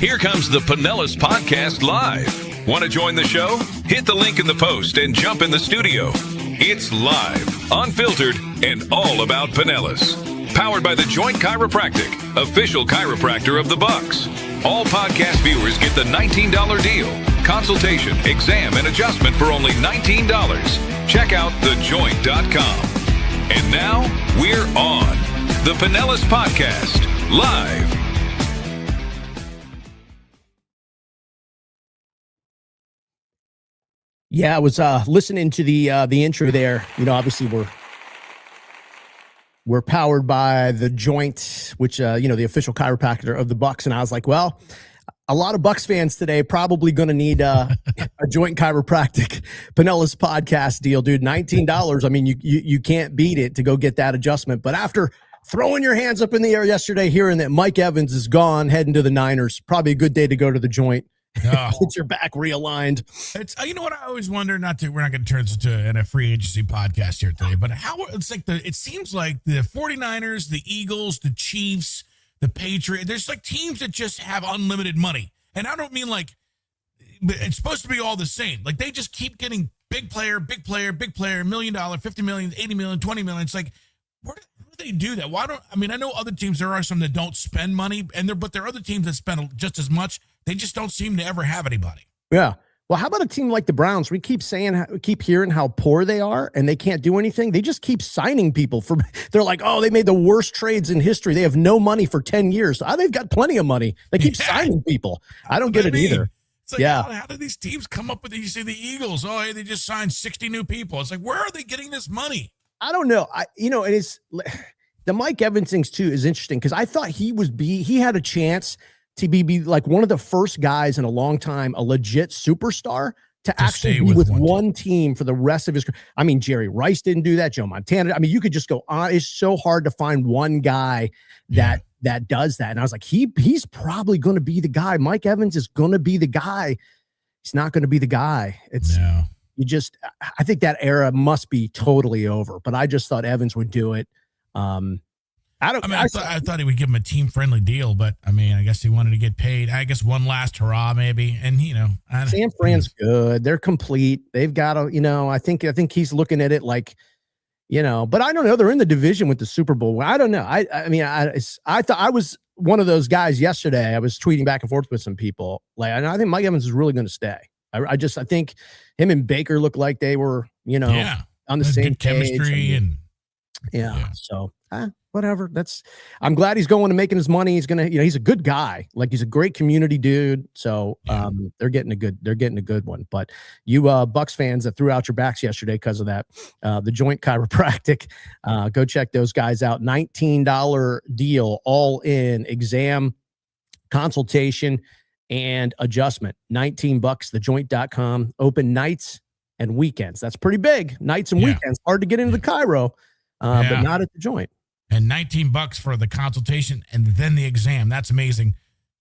Here comes the Pinellas Podcast Live. Want to join the show? Hit the link in the post and jump in the studio. It's live, unfiltered, and all about Pinellas. Powered by the Joint Chiropractic, official chiropractor of the Bucks. All podcast viewers get the $19 deal. Consultation, exam, and adjustment for only $19. Check out thejoint.com. And now, we're on the Pinellas Podcast, live. Yeah, I was listening to the intro there. You know, obviously we're powered by the Joint, which the official chiropractor of the Bucks. And I was like, well, a lot of Bucks fans today probably going to need a Joint Chiropractic Pinellas podcast deal, dude. $19. I mean, you can't beat it to go get that adjustment. But after throwing your hands up in the air yesterday, hearing that Mike Evans is gone, heading to the Niners, probably a good day to go to the Joint. Get your back realigned. It's you know what I always wonder. We're not going to turn this into a free agency podcast here today, but how it's like it seems like the 49ers, the Eagles, the Chiefs, the Patriots. There's like teams that just have unlimited money, and I don't mean like it's supposed to be all the same. Like they just keep getting big player, $1 million, $50 million, $80 million, $20 million. It's like where do they do that? I know other teams, there are some that don't spend money, but there are other teams that spend just as much. They just don't seem to ever have anybody. Yeah. Well, how about a team like the Browns? We keep hearing how poor they are and they can't do anything. They just keep signing people they're like, oh, they made the worst trades in history. They have no money for 10 years. They've got plenty of money. They keep signing people. I don't get it either. It's like, how do these teams come up with it? You see the Eagles, hey, they just signed 60 new people. It's like, where are they getting this money? I don't know. It is the Mike Evans things too is interesting because I thought he had a chance to be like one of the first guys in a long time, a legit superstar to actually be with one team for the rest of his career. I mean, Jerry Rice didn't do that. Joe Montana. I mean, you could just go on. It's so hard to find one guy that does that. And I was like, he's probably going to be the guy. Mike Evans is going to be the guy. He's not going to be the guy. I think that era must be totally over, but I just thought Evans would do it. I thought he would give him a team-friendly deal, but I mean, I guess he wanted to get paid. I guess one last hurrah, maybe. And San Fran's good. They're complete. They've got I think he's looking at it like, but I don't know. They're in the division with the Super Bowl. I don't know. I thought I was one of those guys yesterday. I was tweeting back and forth with some people. Like, I think Mike Evans is really going to stay. I think him and Baker look like they were, on the same chemistry page. So whatever. I'm glad he's going and making his money. He's gonna, he's a good guy. Like he's a great community dude. So they're getting a good one. But you Bucks fans that threw out your backs yesterday because of that, the Joint Chiropractic, go check those guys out. $19 deal, all in, exam, consultation, and adjustment. $19, thejoint.com, open nights and weekends. That's pretty big. Nights and weekends. Hard to get into the Chiro, but not at the Joint. And $19 for the consultation and then the exam. That's amazing.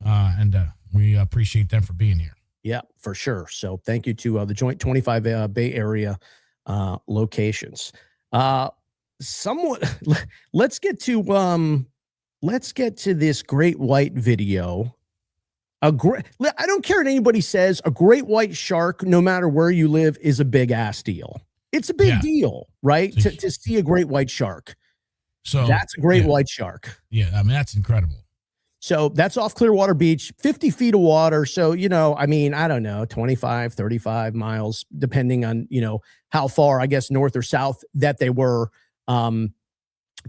And we appreciate them for being here. Yeah, for sure. So thank you to the Joint 25 Bay Area locations. Let's get to this great white video. I don't care what anybody says, a great white shark, no matter where you live, is a big ass deal. It's a big deal, right? To see a great white shark. So that's a great white shark. Yeah, I mean, that's incredible. So that's off Clearwater Beach, 50 feet of water. So, I don't know, 25, 35 miles, depending on, how far, I guess, north or south that they were. But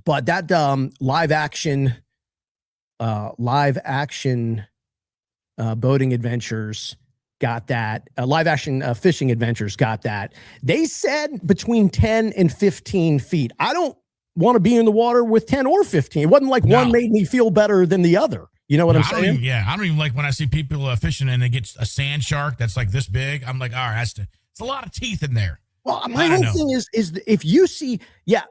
that live action boating adventures got that. Live action fishing adventures got that. They said between 10 and 15 feet. I don't want to be in the water with 10 or 15. It wasn't like one made me feel better than the other. You know what I'm saying? I don't even like when I see people fishing and they get a sand shark that's like this big. I'm like, all right, it's a lot of teeth in there. Well, my whole thing is if you see,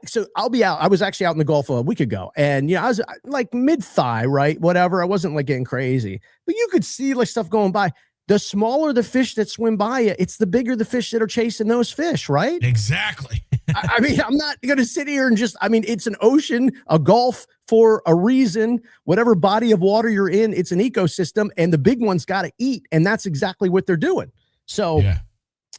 so I'll be out. I was actually out in the Gulf a week ago, and I was like mid-thigh, right? Whatever. I wasn't like getting crazy, but you could see like stuff going by. The smaller the fish that swim by you, it's the bigger the fish that are chasing those fish, right? Exactly. I mean, I'm not going to sit here and it's an ocean, a gulf for a reason. Whatever body of water you're in, it's an ecosystem, and the big ones got to eat. And that's exactly what they're doing. So, yeah.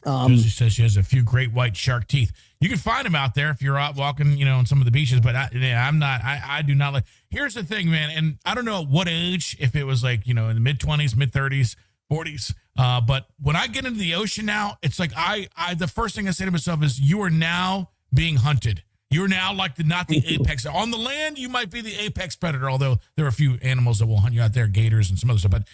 Susie says she has a few great white shark teeth. You can find them out there if you're out walking, on some of the beaches, but I do not like, here's the thing, man. And I don't know at what age, if it was like, in the mid 20s, mid 30s, 40s. But when I get into the ocean now, it's like, the first thing I say to myself is, you are now being hunted. You're now like not the apex. On the land, you might be the apex predator, although there are a few animals that will hunt you out there, gators and some other stuff. But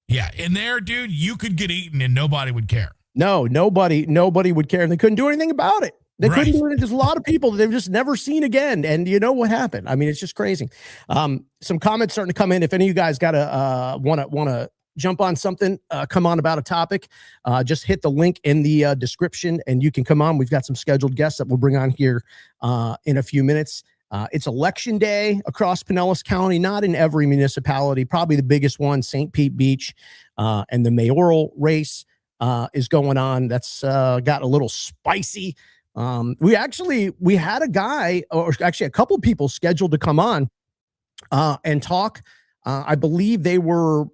yeah, in there, dude, you could get eaten and nobody would care. No, nobody would care. And they couldn't do anything about it. They Right. couldn't do it. There's a lot of people that they've just never seen again. And you know what happened? I mean, it's just crazy. Some comments starting to come in. If any of you guys got to want to jump on something, come on about a topic, just hit the link in the description and you can come on. We've got some scheduled guests that we'll bring on here in a few minutes. It's election day across Pinellas County, not in every municipality, probably the biggest one, St. Pete Beach, and the mayoral race is going on. That's got a little spicy. We had a guy, or actually a couple of people scheduled to come on and talk. I believe they were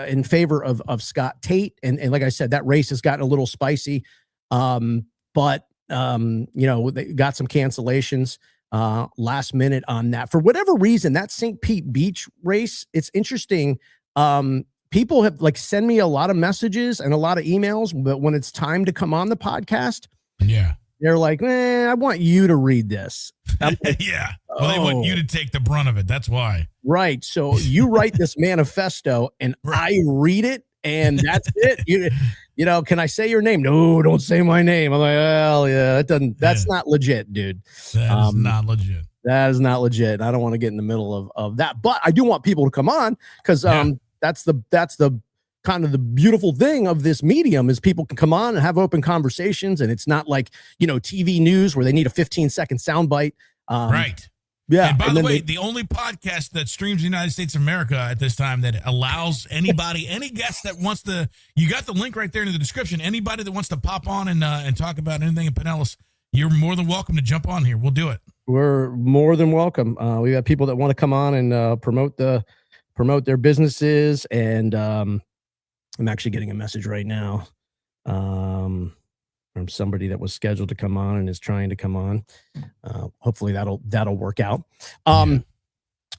in favor of Scott Tate. And like I said, that race has gotten a little spicy. But they got some cancellations last minute on that. For whatever reason, that St. Pete Beach race, it's interesting. People have send me a lot of messages and a lot of emails, but when it's time to come on the podcast, they're like, I want you to read this. Yeah. Well, they want you to take the brunt of it. That's why. Right. So you write this manifesto and I read it and that's it. Can I say your name? No, don't say my name. I'm like, well, yeah, that's not legit, dude. That is not legit. That is not legit. I don't want to get in the middle of that, but I do want people to come on because that's the kind of the beautiful thing of this medium is people can come on and have open conversations, and it's not like TV news where they need a 15-second soundbite. Right. Yeah. And by the way, the only podcast that streams the United States of America at this time that allows anybody, any guest that wants to, you got the link right there in the description. Anybody that wants to pop on and talk about anything in Pinellas, you're more than welcome to jump on here. We'll do it. We're more than welcome. We got people that want to come on and promote their businesses, and I'm actually getting a message right now from somebody that was scheduled to come on and is trying to come on. Hopefully that'll work out.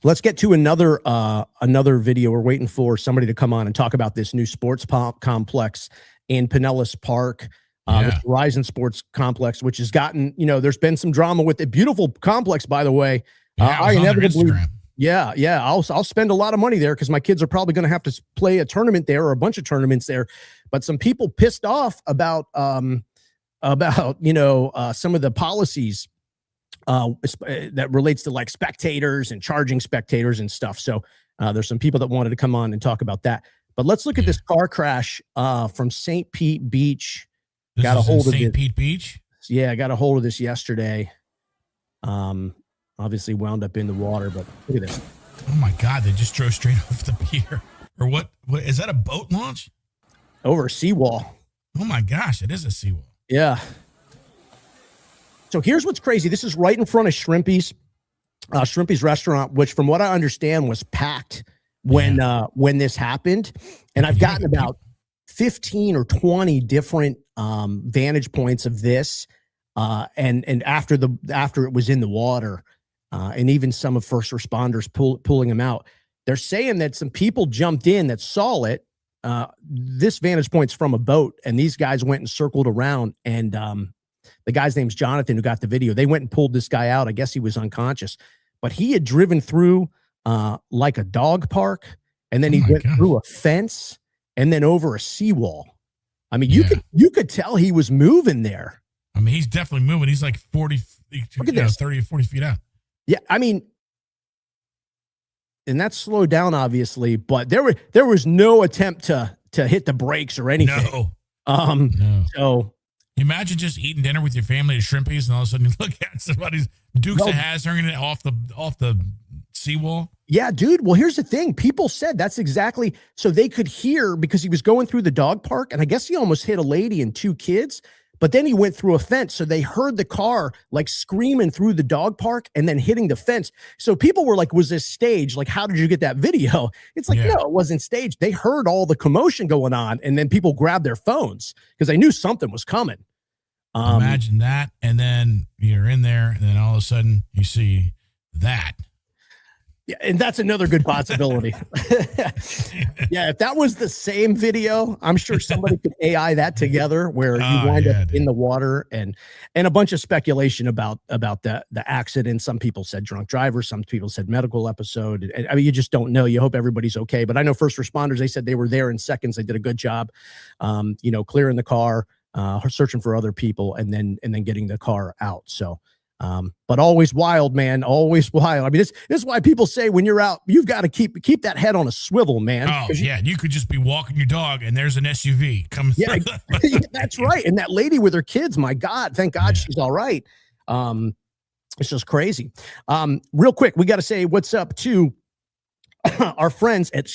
Let's get to another video. We're waiting for somebody to come on and talk about this new sports complex in Pinellas Park. The Horizon Sports Complex, which has gotten, there's been some drama with it. Beautiful complex, by the way. I inevitably, I'll spend a lot of money there because my kids are probably going to have to play a tournament there or a bunch of tournaments there. But some people pissed off about some of the policies that relates to spectators and charging spectators and stuff. So there's some people that wanted to come on and talk about that. But let's look at this car crash from St. Pete Beach. Got a hold of St. Pete Beach. Yeah, I got a hold of this yesterday. Obviously wound up in the water, but look at this. Oh my God, they just drove straight off the pier. Or what is that, a boat launch? Over a seawall. Oh my gosh, it is a seawall. Yeah. So here's what's crazy. This is right in front of Shrimpy's restaurant, which from what I understand was packed when this happened. And I've gotten about 15 or 20 different vantage points of this. And after it was in the water, and even some of first responders pulling them out, they're saying that some people jumped in that saw it. This vantage point's from a boat, and these guys went and circled around, and the guy's name's Jonathan, who got the video. They went and pulled this guy out. I guess he was unconscious, but he had driven through like a dog park, and then he went through a fence and then over a seawall. I mean, you could tell he was moving there. I mean, he's definitely moving. He's like 40, 30 or 40 feet out. Yeah, I mean, and that's slowed down, obviously, but there was no attempt to hit the brakes or anything. No. So imagine just eating dinner with your family at Shrimpy's, and all of a sudden you look at somebody's Dukes of Hazzard it off the seawall. Yeah, dude. Well, here's the thing. People said that's exactly so they could hear, because he was going through the dog park, and I guess he almost hit a lady and two kids. but then he went through a fence. So they heard the car like screaming through the dog park and then hitting the fence. So people were like, was this staged? Like, how did you get that video? It's like, no, it wasn't staged. They heard all the commotion going on, and then people grabbed their phones because they knew something was coming. Imagine that. And then you're in there, and then all of a sudden you see that. Yeah, and that's another good possibility. Yeah, if that was the same video, I'm sure somebody could AI that together where you wind up in the water, and a bunch of speculation about the accident. Some people said drunk driver, some people said medical episode. And I mean, you just don't know. You hope everybody's okay. But I know first responders, they said they were there in seconds. They did a good job, clearing the car, searching for other people, and then getting the car out. So. But always wild, man. Always wild. I mean, this is why people say when you're out, you've got to keep that head on a swivel, man. Oh, yeah. You could just be walking your dog and there's an SUV coming through. That's right. And that lady with her kids, my God, thank God she's all right. It's just crazy. Real quick, we got to say what's up to our friends at,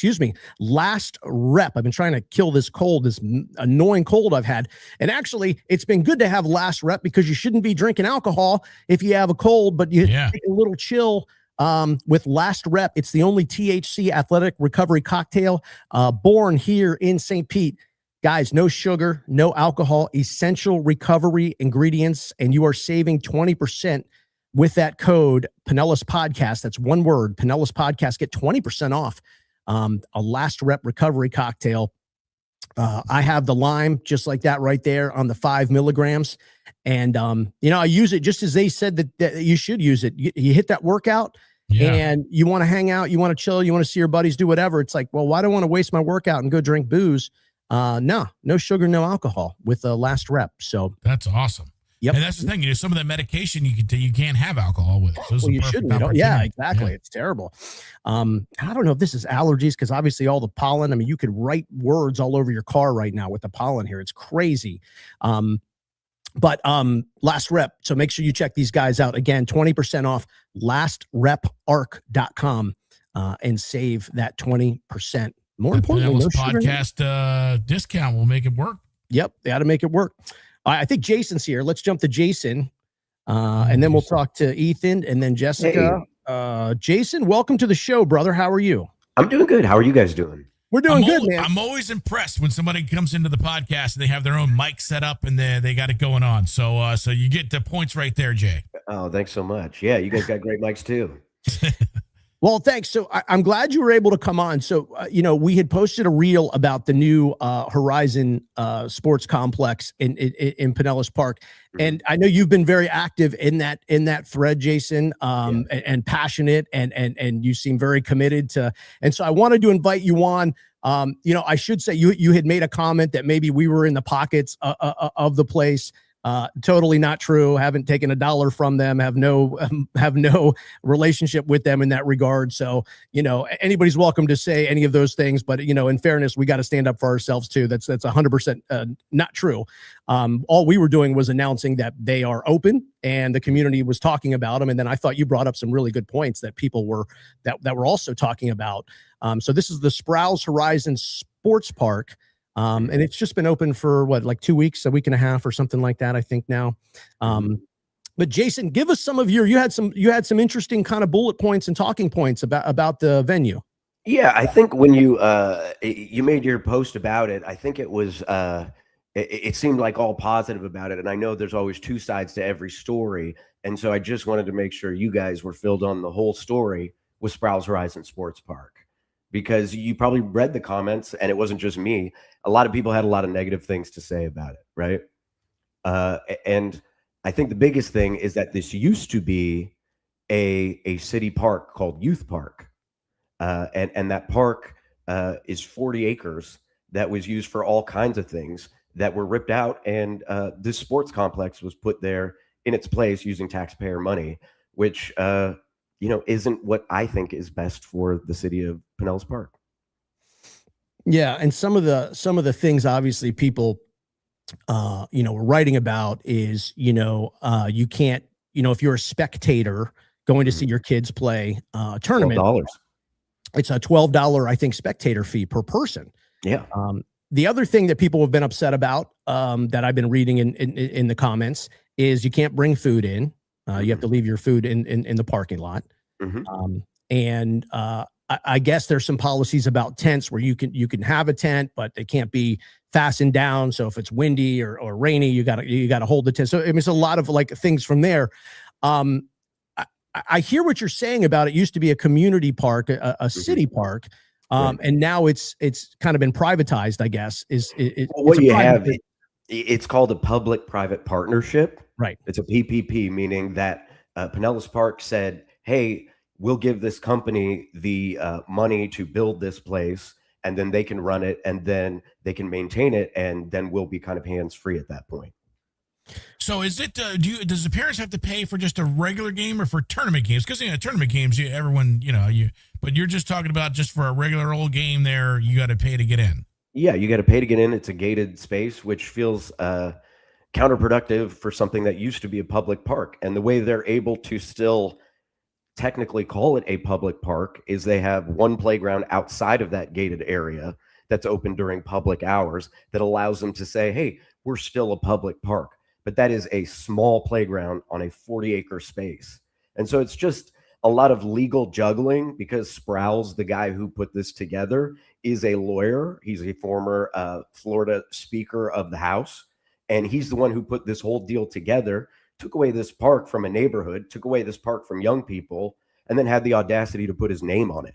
Last Rep. I've been trying to kill this cold, this annoying cold I've had. And actually, it's been good to have Last Rep because you shouldn't be drinking alcohol if you have a cold, but you take a little chill with Last Rep. It's the only THC athletic recovery cocktail born here in St. Pete. Guys, no sugar, no alcohol, essential recovery ingredients, and you are saving 20% with that code Pinellas Podcast. That's one word, Pinellas Podcast. Get 20% off a Last Rep recovery cocktail. I have the lime just like that right there on the 5 milligrams. And, I use it just as they said that you should use it. You hit that workout and you want to hang out, you want to chill, you want to see your buddies, do whatever. It's like, well, why do I want to waste my workout and go drink booze? No sugar, no alcohol with the Last Rep. So that's awesome. Yep. And that's the thing. Some of the medication you can't have alcohol with. So you shouldn't. Yeah, exactly. Yeah. It's terrible. I don't know if this is allergies because obviously all the pollen. I mean, you could write words all over your car right now with the pollen here. It's crazy. But Last Rep. So make sure you check these guys out. Again, 20% off lastreparc.com and save that 20%. More importantly, no podcast discount will make it work. Yep, they got to make it work. I think Jason's here. Let's jump to Jason, and then we'll talk to Ethan and then Jessica. Hey. Jason, welcome to the show, brother. How are you? I'm doing good. How are you guys doing? We're doing good, man. I'm always impressed when somebody comes into the podcast and they have their own mic set up and they got it going on. So you get the points right there, Jay. Oh, thanks so much. Yeah, you guys got great mics too. Well, thanks. So I'm glad you were able to come on. So, we had posted a reel about the new Horizon Sports Complex in Pinellas Park. And I know you've been very active in that thread, Jason, and passionate and you seem very committed to. And so I wanted to invite you on. I should say you had made a comment that maybe we were in the pockets of the place. Totally not true. Haven't taken $1 from them. Have no relationship with them in that regard. So, anybody's welcome to say any of those things, but in fairness, we got to stand up for ourselves too. That's 100% not true. All we were doing was announcing that they are open and the community was talking about them. And then I thought you brought up some really good points that people were were also talking about. So this is the Sprouse Horizon Sports Park. And it's just been open for like 2 weeks, a week and a half or something like that, I think now. But Jason, give us some of you had some interesting kind of bullet points and talking points about the venue. Yeah, I think when you made your post about it, I think it was it seemed like all positive about it. And I know there's always two sides to every story. And so I just wanted to make sure you guys were filled on the whole story with Sprouse Horizon Sports Park. Because you probably read the comments, and it wasn't just me. A lot of people had a lot of negative things to say about it, right? And I think the biggest thing is that this used to be a city park called Youth Park. And that park is 40 acres that was used for all kinds of things that were ripped out. And this sports complex was put there in its place using taxpayer money, which isn't what I think is best for the city of Pinellas Park. Yeah, and some of the things obviously people were writing about is you can't if you're a spectator going to see your kids play tournament, $12. It's a $12 I think spectator fee per person. Yeah. The other thing that people have been upset about that I've been reading in the comments is you can't bring food in. You have to leave your food in the parking lot. Mhm. And I guess there's some policies about tents where you can have a tent, but they can't be fastened down. So if it's windy or rainy, you gotta hold the tent. So I mean, it's a lot of like things from there. Um, I hear what you're saying about it used to be a community park, a city park, Right. and now it's kind of been privatized. I guess Well, it's what a you private have, it's called a public-private partnership. right. It's a PPP, meaning that Pinellas Park said, "Hey, we'll give this company the money to build this place, and then they can run it, and then they can maintain it, and then we'll be kind of hands-free at that point." So is it? Does the parents have to pay for just a regular game or for tournament games? Because tournament games, everyone, but you're just talking about just for a regular old game. There, you got to pay to get in. Yeah, you got to pay to get in. It's a gated space, which feels counterproductive for something that used to be a public park. And the way they're able to still technically call it a public park is they have one playground outside of that gated area that's open during public hours that allows them to say, hey, we're still a public park. But that is a small playground on a 40-acre space. And so it's just a lot of legal juggling because Sproul's, the guy who put this together, is a lawyer. He's a former Florida Speaker of the House. And he's the one who put this whole deal together, took away this park from a neighborhood, took away this park from young people, and then had the audacity to put his name on it.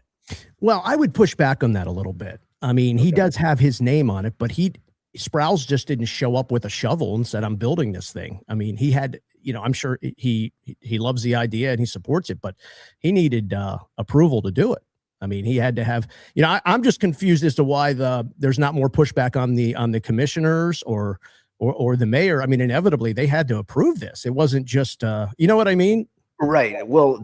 Well, I would push back on that a little bit. I mean, he does have his name on it, but Sproul's just didn't show up with a shovel and said, I'm building this thing. I mean, he had, I'm sure he loves the idea and he supports it, but he needed approval to do it. I mean, he had to have, I'm just confused as to why there's not more pushback on the commissioners or the mayor. I mean, inevitably they had to approve this. It wasn't just, you know what I mean? Right. Well,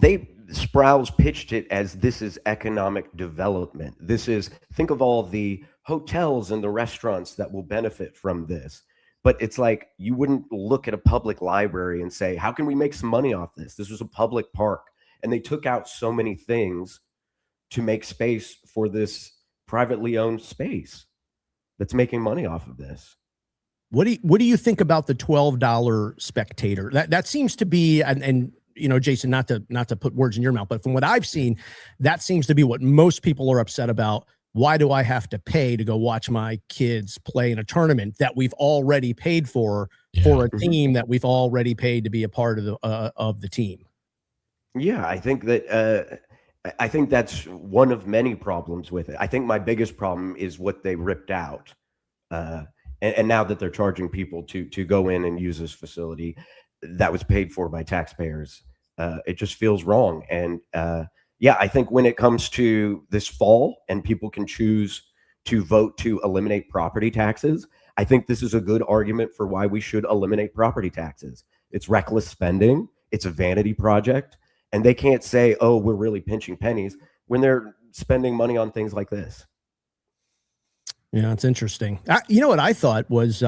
Sproul's pitched it as this is economic development. Think of all the hotels and the restaurants that will benefit from this. But it's like you wouldn't look at a public library and say, how can we make some money off this? This was a public park. And they took out so many things to make space for this privately owned space that's making money off of this. What do you think about the $12 spectator? That seems to be, and Jason, not to put words in your mouth, but from what I've seen, that seems to be what most people are upset about. Why do I have to pay to go watch my kids play in a tournament that we've already paid for a team that we've already paid to be a part of the team? Yeah, I think that's one of many problems with it. I think my biggest problem is what they ripped out. And now that they're charging people to go in and use this facility that was paid for by taxpayers, it just feels wrong. And I think when it comes to this fall and people can choose to vote to eliminate property taxes, I think this is a good argument for why we should eliminate property taxes. It's reckless spending. It's a vanity project. And they can't say, oh, we're really pinching pennies when they're spending money on things like this. Yeah, it's interesting. What I thought was,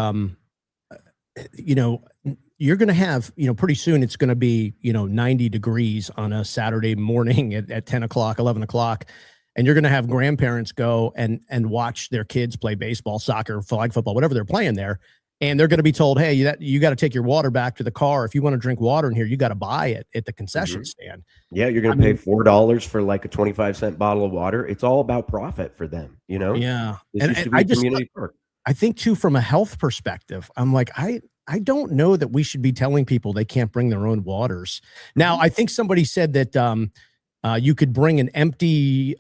you're going to have, pretty soon it's going to be, 90 degrees on a Saturday morning at 10 o'clock, 11 o'clock. And you're going to have grandparents go and watch their kids play baseball, soccer, flag football, whatever they're playing there. And they're going to be told, hey, you got to take your water back to the car. If you want to drink water in here, you got to buy it at the concession stand. Yeah, you're going to pay $4 for like a 25-cent bottle of water. It's all about profit for them, Yeah. And I think too, from a health perspective, I'm like, I don't know that we should be telling people they can't bring their own waters. Now, I think somebody said that you could bring an empty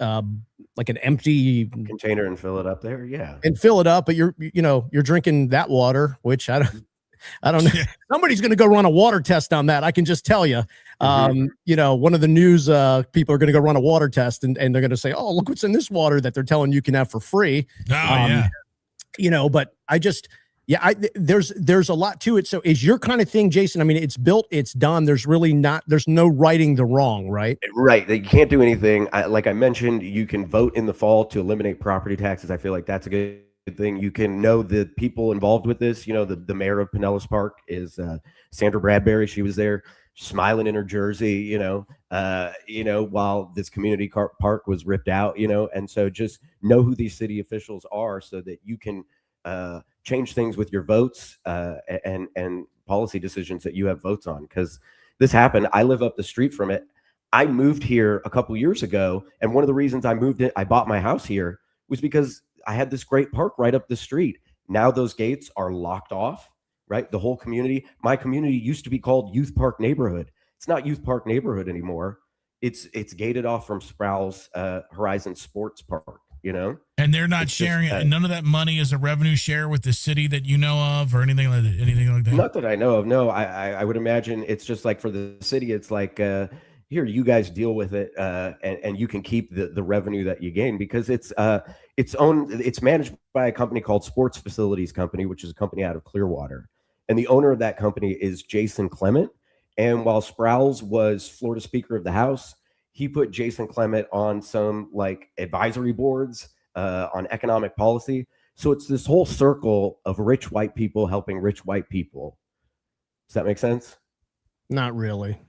container and fill it up there. Yeah. And fill it up, but you're drinking that water, which I don't know. Somebody's going to go run a water test on that. I can just tell you, one of the news people are going to go run a water test and they're going to say, oh, look what's in this water that they're telling you can have for free. But I just, there's a lot to it. So is your kind of thing, Jason? I mean, it's built, it's done. There's no righting the wrong, right? Right. You can't do anything. Like I mentioned, you can vote in the fall to eliminate property taxes. I feel like that's a good thing. You can know the people involved with this. The mayor of Pinellas Park is Sandra Bradbury. She was there smiling in her jersey, while this community park was ripped out, and so just know who these city officials are so that you can change things with your votes and policy decisions that you have votes on. Because this happened. I live up the street from it. I moved here a couple years ago, and one of the reasons I bought my house here was because I had this great park right up the street. Now those gates are locked off, right? The whole community. My community used to be called Youth Park Neighborhood. It's not Youth Park Neighborhood anymore. It's gated off from Sproul's Horizon Sports Park, And they're not sharing it. And none of that money is a revenue share with the city that you know of or anything like that? Not that I know of. No, I would imagine it's just like for the city, it's like, here, you guys deal with it, and you can keep the revenue that you gain, because it's managed by a company called Sports Facilities Company, which is a company out of Clearwater. And the owner of that company is Jason Clement. And while Sproul's was Florida Speaker of the House, he put Jason Clement on some like advisory boards on economic policy. So it's this whole circle of rich white people helping rich white people. Does that make sense? Not really.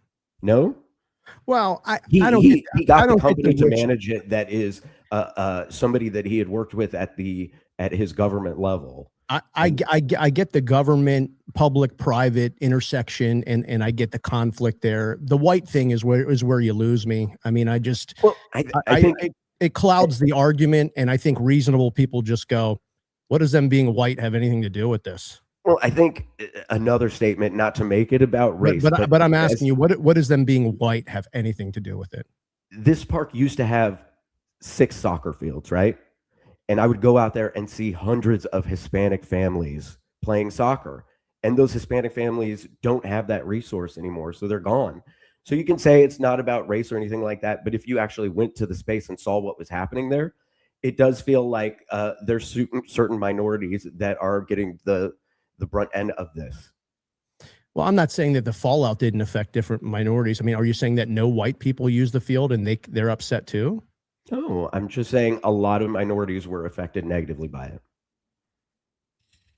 No? Well, he got the company to manage it. That is somebody that he had worked with at his government level. I get the government, public, private intersection, and I get the conflict there. The white thing is where you lose me. I mean, I think it clouds the argument, and I think reasonable people just go, "What does them being white have anything to do with this?" Well, I think another statement, not to make it about race, but I'm asking you, what does them being white have anything to do with it? This park used to have 6 soccer fields, right? And I would go out there and see hundreds of Hispanic families playing soccer. And those Hispanic families don't have that resource anymore, so they're gone. So you can say it's not about race or anything like that, but if you actually went to the space and saw what was happening there, it does feel like there's certain minorities that are getting the brunt end of this. Well, I'm not saying that the fallout didn't affect different minorities. I mean, are you saying that no white people use the field and they're upset too? No, I'm just saying a lot of minorities were affected negatively by it.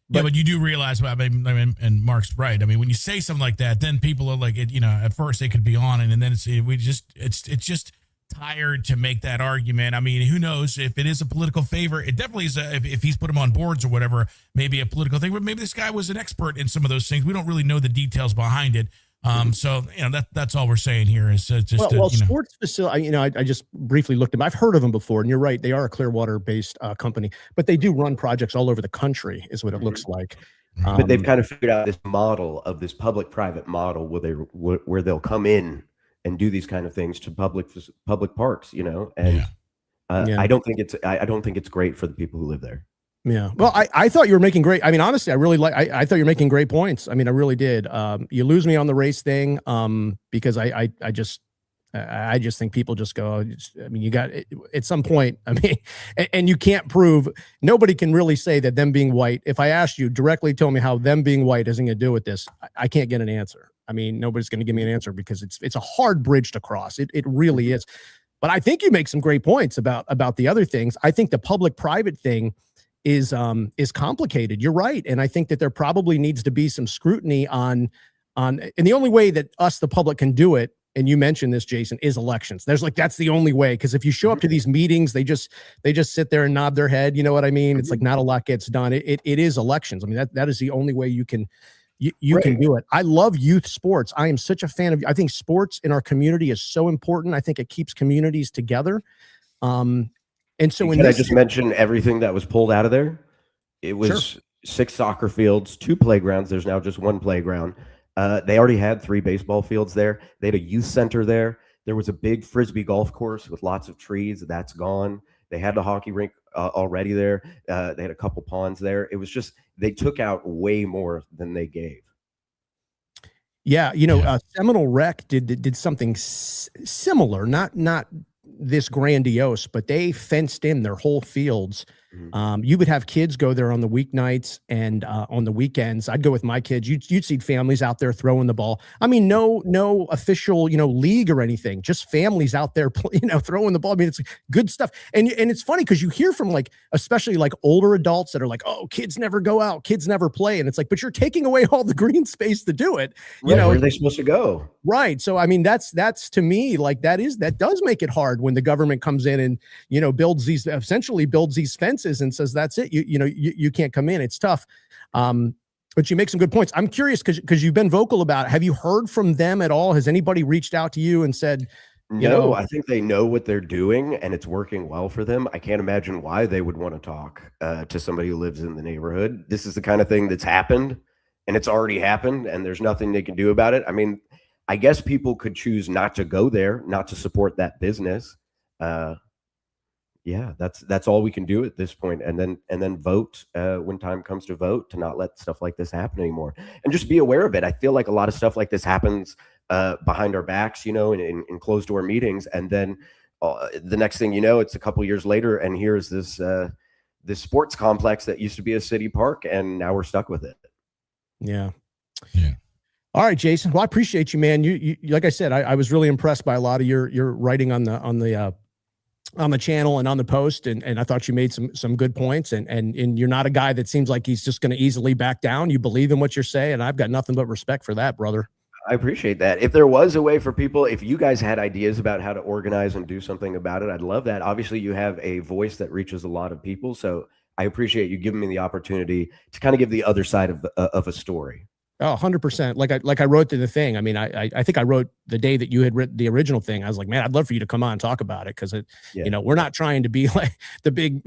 But you do realize, I mean, and Mark's right. I mean, when you say something like that, then people are like, at first they could be on it, and then it's just tired to make that argument. I mean, who knows if it is a political favor? It definitely is. If he's put him on boards or whatever, maybe a political thing. But maybe this guy was an expert in some of those things. We don't really know the details behind it. So that's all we're saying here is just sports facility. I just briefly looked at them. I've heard of them before, and you're right, they are a Clearwater based company, but they do run projects all over the country, is what it looks like. But they've kind of figured out this model of this public-private model where they'll come in and do these kind of things to public parks, and I don't think it's great for the people who live there. Yeah. Well, I thought you were making great. I mean, honestly, I thought you're making great points. I mean, I really did. You lose me on the race thing because I just think people just go, I mean, you got at some point, I mean, and you can't prove, nobody can really say that them being white. If I asked you directly, tell me how them being white has anything to do with this, I can't get an answer. I mean, nobody's going to give me an answer because it's a hard bridge to cross. It really is. But I think you make some great points about the other things. I think the public-private thing is complicated. You're right. And I think that there probably needs to be some scrutiny on, and the only way that us, the public, can do it, and you mentioned this, Jason, is elections. That's the only way. Because if you show up to these meetings, they just sit there and nod their head. You know what I mean? It's like not a lot gets done. It is elections. I mean, that is the only way you can can do it. I love youth sports. I am such a fan of, I think sports in our community is so important. I think it keeps communities together. And so I just mention everything that was pulled out of there? It was 6 soccer fields, 2 playgrounds. There's now just 1 playground. They already had 3 baseball fields there. They had a youth center there. There was a big Frisbee golf course with lots of trees. That's gone. They had the hockey rink already there. They had a couple ponds there. It was just, they took out way more than they gave. Yeah. Seminole Rec did something similar, not this grandiose, but they fenced in their whole fields. You would have kids go there on the weeknights and on the weekends. I'd go with my kids. You'd see families out there throwing the ball. I mean, no official, league or anything, just families out there, throwing the ball. I mean, it's good stuff. And it's funny because you hear from especially older adults that are like, oh, kids never go out, kids never play. And it's like, but you're taking away all the green space to do it. Where are they supposed to go? Right. So, I mean, that's to me, that does make it hard when the government comes in and, builds these fences fences and says, that's it. You can't come in. It's tough. But you make some good points. I'm curious because you've been vocal about it. Have you heard from them at all? Has anybody reached out to you and said, No, I think they know what they're doing and it's working well for them. I can't imagine why they would want to talk to somebody who lives in the neighborhood. This is the kind of thing that's happened and it's already happened and there's nothing they can do about it. I mean, I guess people could choose not to go there, not to support that business. Yeah, that's all we can do at this point, and then vote when time comes to vote to not let stuff like this happen anymore, and just be aware of it. I feel like a lot of stuff like this happens behind our backs, in closed door meetings, and then the next thing you know, it's a couple years later, and here's this sports complex that used to be a city park, and now we're stuck with it. Yeah. All right, Jason. Well, I appreciate you, man. You like I said, I was really impressed by a lot of your writing on the channel and on the post. And I thought you made some good points and you're not a guy that seems like he's just going to easily back down. You believe in what you're saying. And I've got nothing but respect for that, brother. I appreciate that. If there was a way for people, if you guys had ideas about how to organize and do something about it, I'd love that. Obviously you have a voice that reaches a lot of people. So I appreciate you giving me the opportunity to kind of give the other side of a story. Oh, 100%. Like I wrote to the thing. I mean, I think I wrote the day that you had written the original thing. I was like, man, I'd love for you to come on and talk about it. Cause we're not trying to be like the big,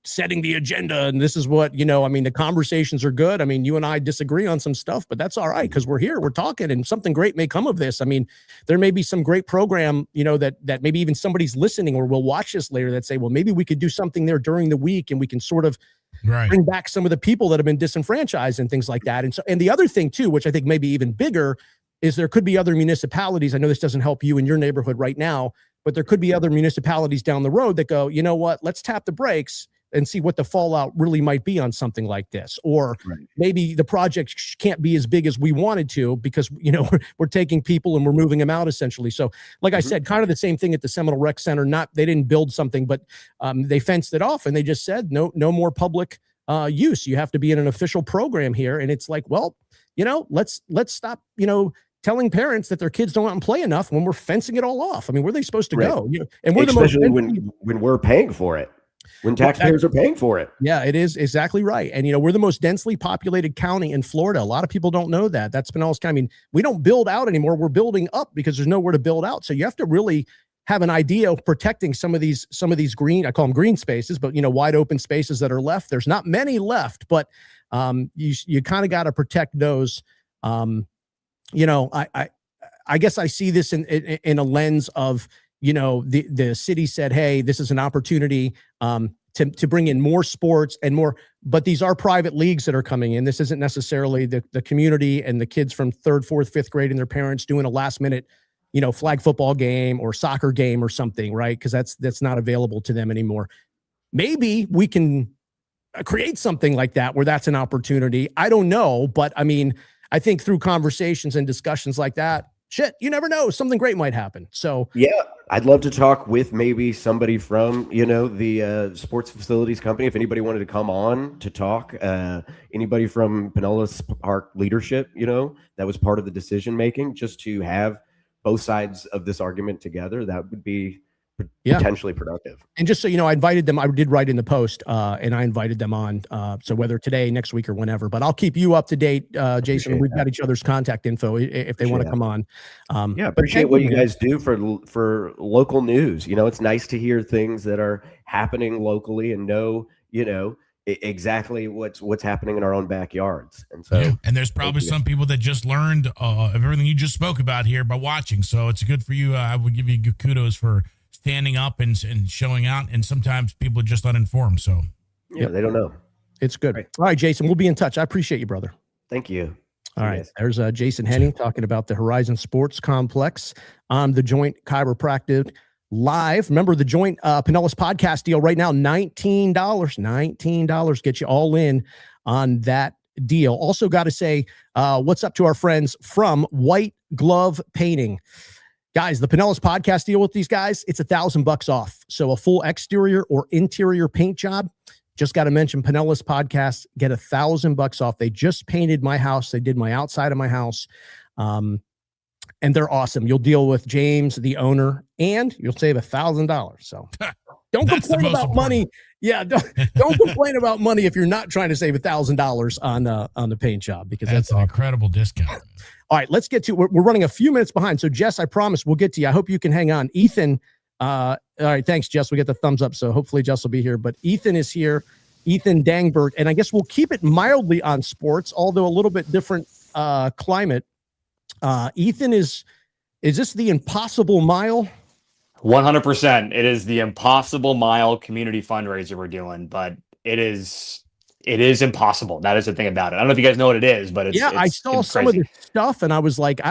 setting the agenda. And this is what, I mean, the conversations are good. I mean, you and I disagree on some stuff, but that's all right. Cause we're here, we're talking and something great may come of this. I mean, there may be some great program, that maybe even somebody's listening or will watch this later that say, well, maybe we could do something there during the week and we can sort of bring back some of the people that have been disenfranchised and things like that. And the other thing too, which I think may be even bigger, is there could be other municipalities. I know this doesn't help you in your neighborhood right now, but there could be other municipalities down the road that go, you know what, let's tap the brakes and see what the fallout really might be on something like this. Or maybe the project can't be as big as we wanted to because, we're taking people and we're moving them out essentially. So like I said, kind of the same thing at the Seminole Rec Center. They didn't build something, but they fenced it off and they just said, no more public use. You have to be in an official program here. And it's like, well, let's stop, telling parents that their kids don't out and play enough when we're fencing it all off. I mean, where are they supposed to go? And we're especially when we're paying for it. When taxpayers are paying for it. Yeah, it is exactly right. And, we're the most densely populated county in Florida. A lot of people don't know that. That's Pinellas County. I mean, we don't build out anymore. We're building up because there's nowhere to build out. So you have to really have an idea of protecting some of these green, I call them green spaces, but, wide open spaces that are left. There's not many left, but you kind of got to protect those. I guess I see this in a lens of, the city said, hey, this is an opportunity to bring in more sports and more, but these are private leagues that are coming in. This isn't necessarily the community and the kids from 3rd, 4th, 5th grade and their parents doing a last minute, flag football game or soccer game or something, right? Because that's not available to them anymore. Maybe we can create something like that where that's an opportunity. I don't know, but I mean, I think through conversations and discussions like that, shit, you never know, something great might happen. So yeah, I'd love to talk with maybe somebody from, the sports facilities company. If anybody wanted to come on to talk, anybody from Pinellas Park leadership, that was part of the decision making, just to have both sides of this argument together, that would be potentially productive. And just so you know, I invited them. I did write in the post, and I invited them on. So whether today, next week, or whenever, but I'll keep you up to date, Jason. We've got each other's contact info if they want to come on. Appreciate what you guys do for local news. It's nice to hear things that are happening locally and know, exactly what's happening in our own backyards. And so, and there's probably some people that just learned of everything you just spoke about here by watching. So it's good for you. I would give you good kudos for standing up and showing out, and sometimes people are just uninformed. So they don't know. It's good. Right. All right, Jason, we'll be in touch. I appreciate you, brother. Thank you. All right. There's Jason Henning talking about the Horizon Sports Complex on the Joint Chiropractic Live. Remember the Joint Pinellas podcast deal right now, $19 get you all in on that deal. Also got to say what's up to our friends from White Glove Painting. Guys, the Pinellas podcast deal with these guys, it's $1,000 off. So a full exterior or interior paint job, just got to mention Pinellas podcast, get $1,000 off. They just painted my house. They did my outside of my house. And they're awesome. You'll deal with James, the owner, and you'll save $1,000. So don't complain about money. Yeah, don't complain about money if you're not trying to save $1,000 on the paint job, because That's an incredible discount. All right, let's get to. We're running a few minutes behind, so Jess, I promise we'll get to you. I hope you can hang on. Ethan, all right, thanks, Jess. We get the thumbs up, so hopefully Jess will be here. But Ethan is here, Ethan Dangberg, and I guess we'll keep it mildly on sports, although a little bit different climate. Ethan, is this the Impossible Mile? 100%. It is the Impossible Mile community fundraiser we're doing, but it is impossible. That is the thing about it. I don't know if you guys know what it is, but I saw some of the stuff and I was like,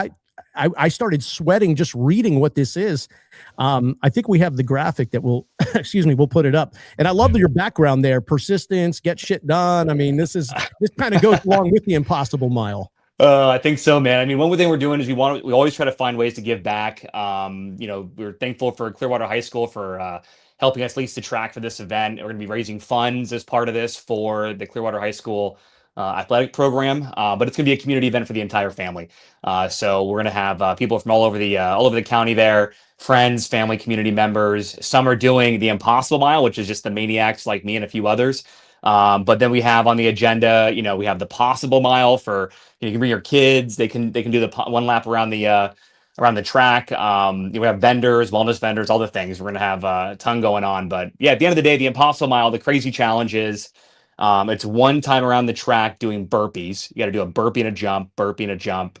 I started sweating just reading what this is. I think we have the graphic that will, excuse me, we'll put it up. And I love your background there. Persistence, get shit done. I mean, this kind of goes along with the Impossible Mile. I think so, man. I mean, one thing we're doing is we always try to find ways to give back. We're thankful for Clearwater High School for helping us lease the track for this event. We're going to be raising funds as part of this for the Clearwater High School athletic program, but it's going to be a community event for the entire family. So we're going to have people from all over the county there, friends, family, community members. Some are doing the Impossible Mile, which is just the maniacs like me and a few others. But then we have on the agenda, we have the Possible Mile for, you can bring your kids. They can do the one lap around the track. We have vendors, wellness vendors, all the things. We're going to have a ton going on. But yeah, at the end of the day, the Impossible Mile, the crazy challenge is it's one time around the track doing burpees. You got to do a burpee and a jump, burpee and a jump,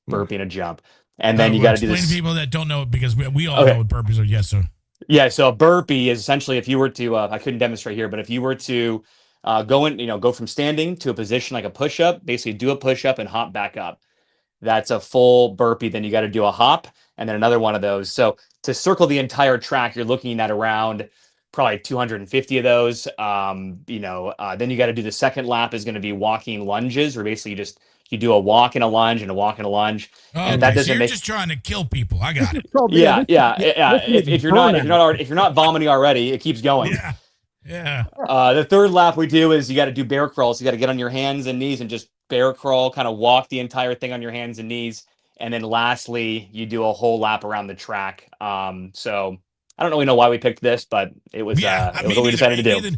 burpee and a jump. And then you got to do this. Explain to people that don't know it, because we all know what burpees are. Yes, sir. Yeah. So a burpee is essentially, if you were to, I couldn't demonstrate here, but if you were to go from standing to a position like a push-up, basically do a push-up and hop back up. That's a full burpee. Then you got to do a hop and then another one of those. So to circle the entire track, you're looking at around probably 250 of those. Then you got to do the second lap is going to be walking lunges, where basically you do a walk and a lunge and a walk and a lunge. And that doesn't you're just trying to kill people. I got it. Yeah. If you're not vomiting already, it keeps going. Yeah. Yeah. The third lap we do is you got to do bear crawls. You got to get on your hands and knees and just bear crawl, kind of walk the entire thing on your hands and knees. And then lastly, you do a whole lap around the track. So I don't really know why we picked this, but it was what we decided to do.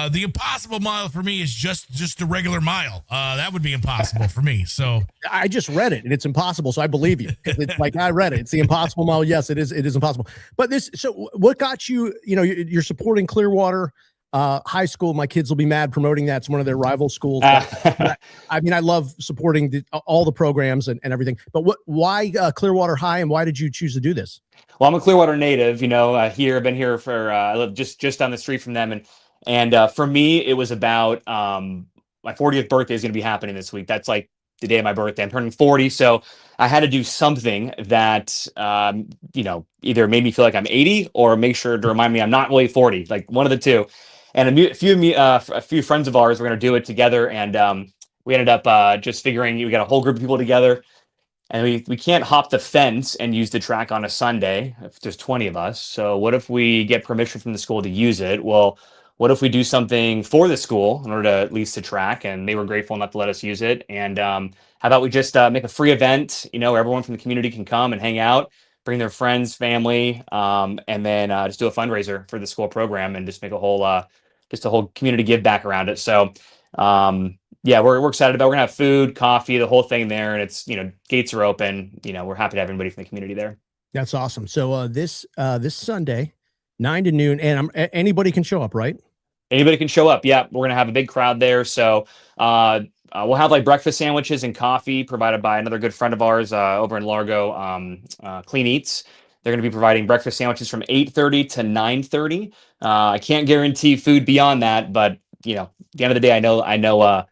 The Impossible Mile for me is just a regular mile. That would be impossible for me. So I just read it and it's impossible. So I believe you. It's like, I read it. It's the Impossible Mile. Yes, it is. It is impossible. But so what got you, you're supporting Clearwater High School. My kids will be mad promoting that. It's one of their rival schools. I mean, I love supporting all the programs and everything. But why Clearwater High, and why did you choose to do this? Well, I'm a Clearwater native. I've been here for I live just down the street from them, and for me, it was about my 40th birthday is going to be happening this week. That's like the day of my birthday. I'm turning 40, so I had to do something that either made me feel like I'm 80 or make sure to remind me I'm not really 40, like one of the two. And a few friends of ours were going to do it together, and we ended up just figuring we got a whole group of people together, and we can't hop the fence and use the track on a Sunday if there's 20 of us. So what if we get permission from the school to use it? Well, what if we do something for the school in order to lease the track? And they were grateful enough to let us use it. And how about we just make a free event? Where everyone from the community can come and hang out, bring their friends, family, and then just do a fundraiser for the school program and just make a whole community give back around it. So we're excited about it. We're gonna have food, coffee, the whole thing there, and it's gates are open. We're happy to have everybody from the community there. That's awesome. So this Sunday, 9 to noon, and anybody can show up, right? Anybody can show up. Yeah, we're gonna have a big crowd there. So we'll have like breakfast sandwiches and coffee provided by another good friend of ours over in Largo, Clean Eats. They're going to be providing breakfast sandwiches from 8:30 to 9:30. I can't guarantee food beyond that, but at the end of the day, I know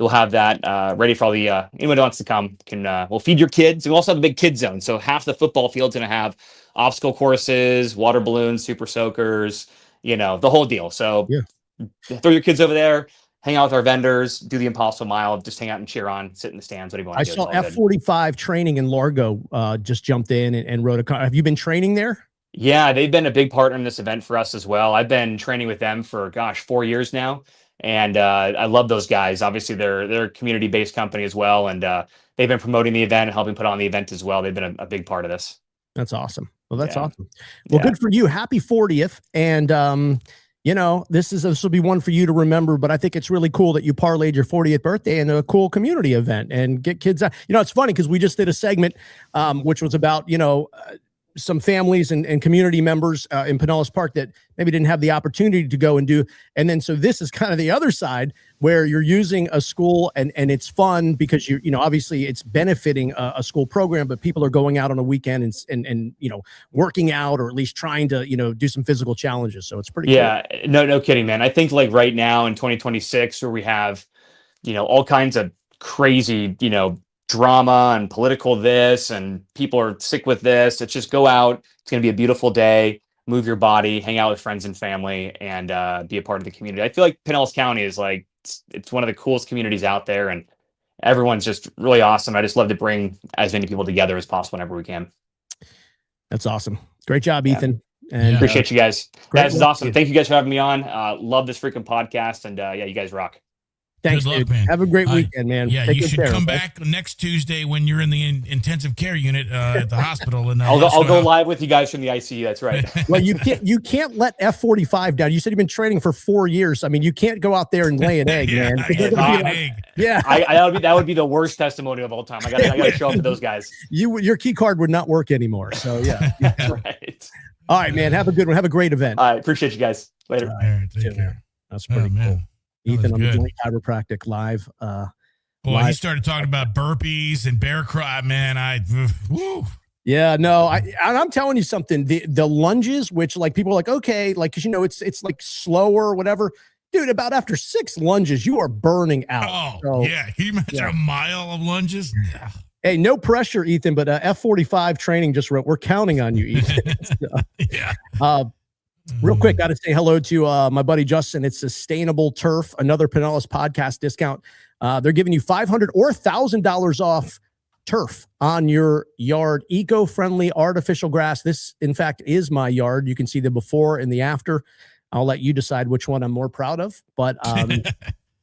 we'll have that ready for all the anyone who wants to come. We'll feed your kids. We also have a big kid zone, so half the football field's going to have obstacle courses, water balloons, super soakers, the whole deal. So throw your kids over there, hang out with our vendors, do the Impossible Mile, just hang out and cheer on, sit in the stands. What do you want to do? I saw F45 training in Largo just jumped in and rode a car. Have you been training there? Yeah, they've been a big partner in this event for us as well. I've been training with them for 4 years now. And I love those guys. Obviously, they're a community-based company as well. And they've been promoting the event and helping put on the event as well. They've been a big part of this. That's awesome. Well, that's awesome. Well, good for you. Happy 40th. And this will be one for you to remember, but I think it's really cool that you parlayed your 40th birthday into a cool community event and get kids out. It's funny because we just did a segment, which was about, some families and community members in Pinellas Park that maybe didn't have the opportunity to go and do. And then, so this is kind of the other side where you're using a school and it's fun because obviously it's benefiting a school program, but people are going out on a weekend and working out, or at least trying to, do some physical challenges. So it's pretty cool. No kidding, man. I think like right now in 2026 where we have, all kinds of crazy, drama and political this, and people are sick with this. It's just go out. It's going to be a beautiful day, move your body, hang out with friends and family, and be a part of the community. I feel like Pinellas County is like, it's one of the coolest communities out there, and everyone's just really awesome. I just love to bring as many people together as possible whenever we can. That's awesome. Great job, Ethan. And appreciate you guys. This is awesome. Thank you guys for having me on. Love this freaking podcast, and you guys rock. Thanks, good luck, man. Have a great weekend, man. Yeah, you should come back next Tuesday when you're in the intensive care unit at the hospital. And I'll go live with you guys from the ICU. That's right. Well, you can't let F-45 down. You said you've been training for 4 years. I mean, you can't go out there and lay an egg, man. That would be the worst testimony of all time. I gotta show up to those guys. Your key card would not work anymore. So yeah. Right. All right, man. Have a good one. Have a great event. I appreciate you guys. Later. All right, take care. That's pretty cool. Ethan on the Joint Chiropractic live. He started talking about burpees and bear cry, man. Woo. Yeah, no, I'm telling you something. The lunges, which like people are like, okay, like, cause it's like slower or whatever. Dude, about after 6 lunges, you are burning out. Oh, yeah. Can you imagine a mile of lunges? Yeah. Hey, no pressure, Ethan, but F-45 training just wrote, we're counting on you, Ethan. Yeah. Real quick, got to say hello to my buddy Justin. It's Sustainable Turf, another Pinellas podcast discount. They're giving you $500 or $1,000 off turf on your yard. Eco-friendly artificial grass. This, in fact, is my yard. You can see the before and the after. I'll let you decide which one I'm more proud of. But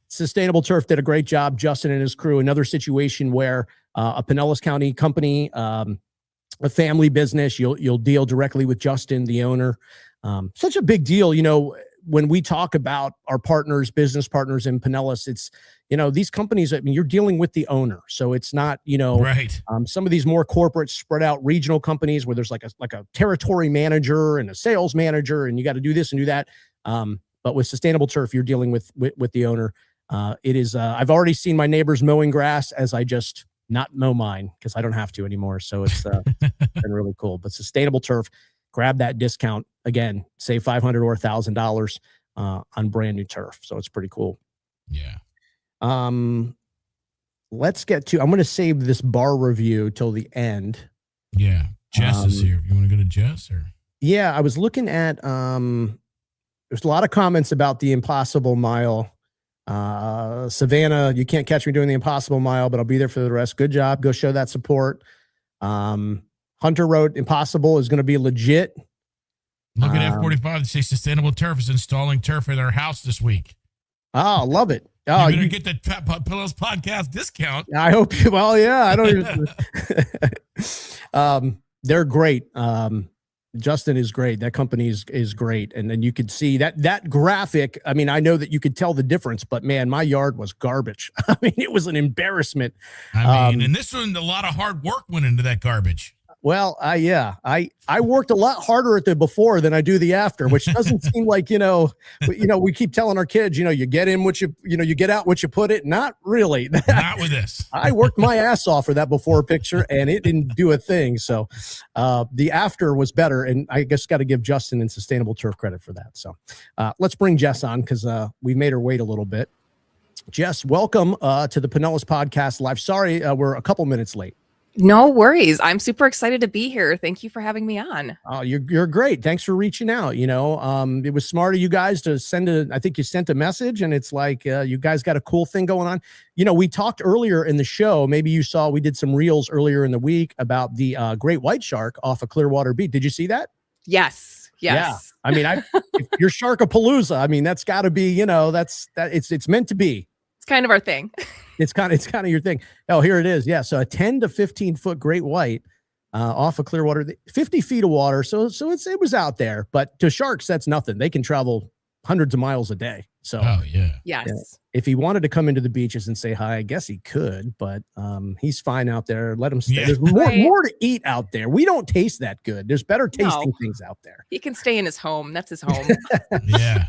Sustainable Turf did a great job. Justin and his crew. Another situation where a Pinellas County company, a family business, you'll deal directly with Justin, the owner. Such a big deal, when we talk about our partners, business partners in Pinellas, it's, these companies, I mean, you're dealing with the owner. So it's not, right. Some of these more corporate spread out regional companies where there's like a territory manager and a sales manager, and you got to do this and do that. But with Sustainable Turf, you're dealing with the owner. It is, I've already seen my neighbors mowing grass as I just not mow mine because I don't have to anymore. So it's been really cool. But Sustainable Turf, grab that discount. Again, save $500 or $1,000 on brand new turf. So it's pretty cool. Yeah. Let's get to, I'm going to save this bar review till the end. Yeah. Jess is here. You want to go to Jess or? Yeah. I was looking at, there's a lot of comments about the Impossible Mile. Savannah, you can't catch me doing the Impossible Mile, but I'll be there for the rest. Good job. Go show that support. Hunter wrote Impossible is going to be legit. Look at F-45. They say Sustainable Turf is installing turf at our house this week. Oh, love it. Oh, you better get the Pillows podcast discount. I hope you, well, yeah, I don't even, they're great. Justin is great. That company is great. And then you could see that graphic. I mean, I know that you could tell the difference, but man, my yard was garbage. I mean, it was an embarrassment. I mean, and this one, a lot of hard work went into that garbage. Well, I worked a lot harder at the before than I do the after, which doesn't seem like, we keep telling our kids, you get in what you get out what you put it. Not really. Not with this. I worked my ass off for that before picture and it didn't do a thing. So the after was better. And I guess got to give Justin and Sustainable Turf credit for that. So let's bring Jess on because we've made her wait a little bit. Jess, welcome to the Pinellas Podcast Live. Sorry, we're a couple minutes late. No worries. I'm super excited to be here. Thank you for having me on. Oh, you're great. Thanks for reaching out. It was smart of you guys to I think you sent a message and it's like, you guys got a cool thing going on. We talked earlier in the show, maybe you saw, we did some reels earlier in the week about the great white shark off of Clearwater Beach. Did you see that? Yes. Yeah. I mean, if you're Sharkapalooza, I mean, that's gotta be, it's meant to be. It's kind of our thing. It's kind of your thing. Oh, here it is. Yeah. So a 10 to 15 foot great white off of Clearwater, 50 feet of water. So it was out there, but to sharks, that's nothing. They can travel hundreds of miles a day. So Oh yeah. Yes. if he wanted to come into the beaches and say hi, I guess he could, but he's fine out there. Let him stay. Yeah. There's more to eat out there. We don't taste that good. There's better tasting No. things out there. He can stay in his home. That's his home. Yeah.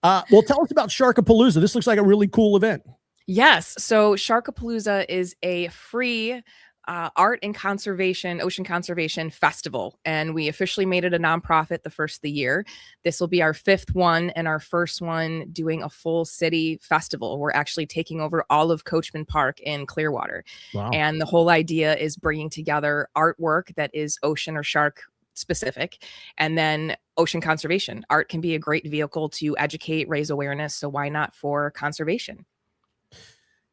Well, tell us about Sharkapalooza. This looks like a really cool event. Yes. So Sharkapalooza is a free art and conservation, ocean conservation festival. And we officially made it a nonprofit the first of the year. This will be our 5th one and our first one doing a full city festival. We're actually taking over all of Coachman Park in Clearwater. Wow. And the whole idea is bringing together artwork that is ocean or shark specific, and then ocean conservation. Art can be a great vehicle to educate, raise awareness. So why not for conservation?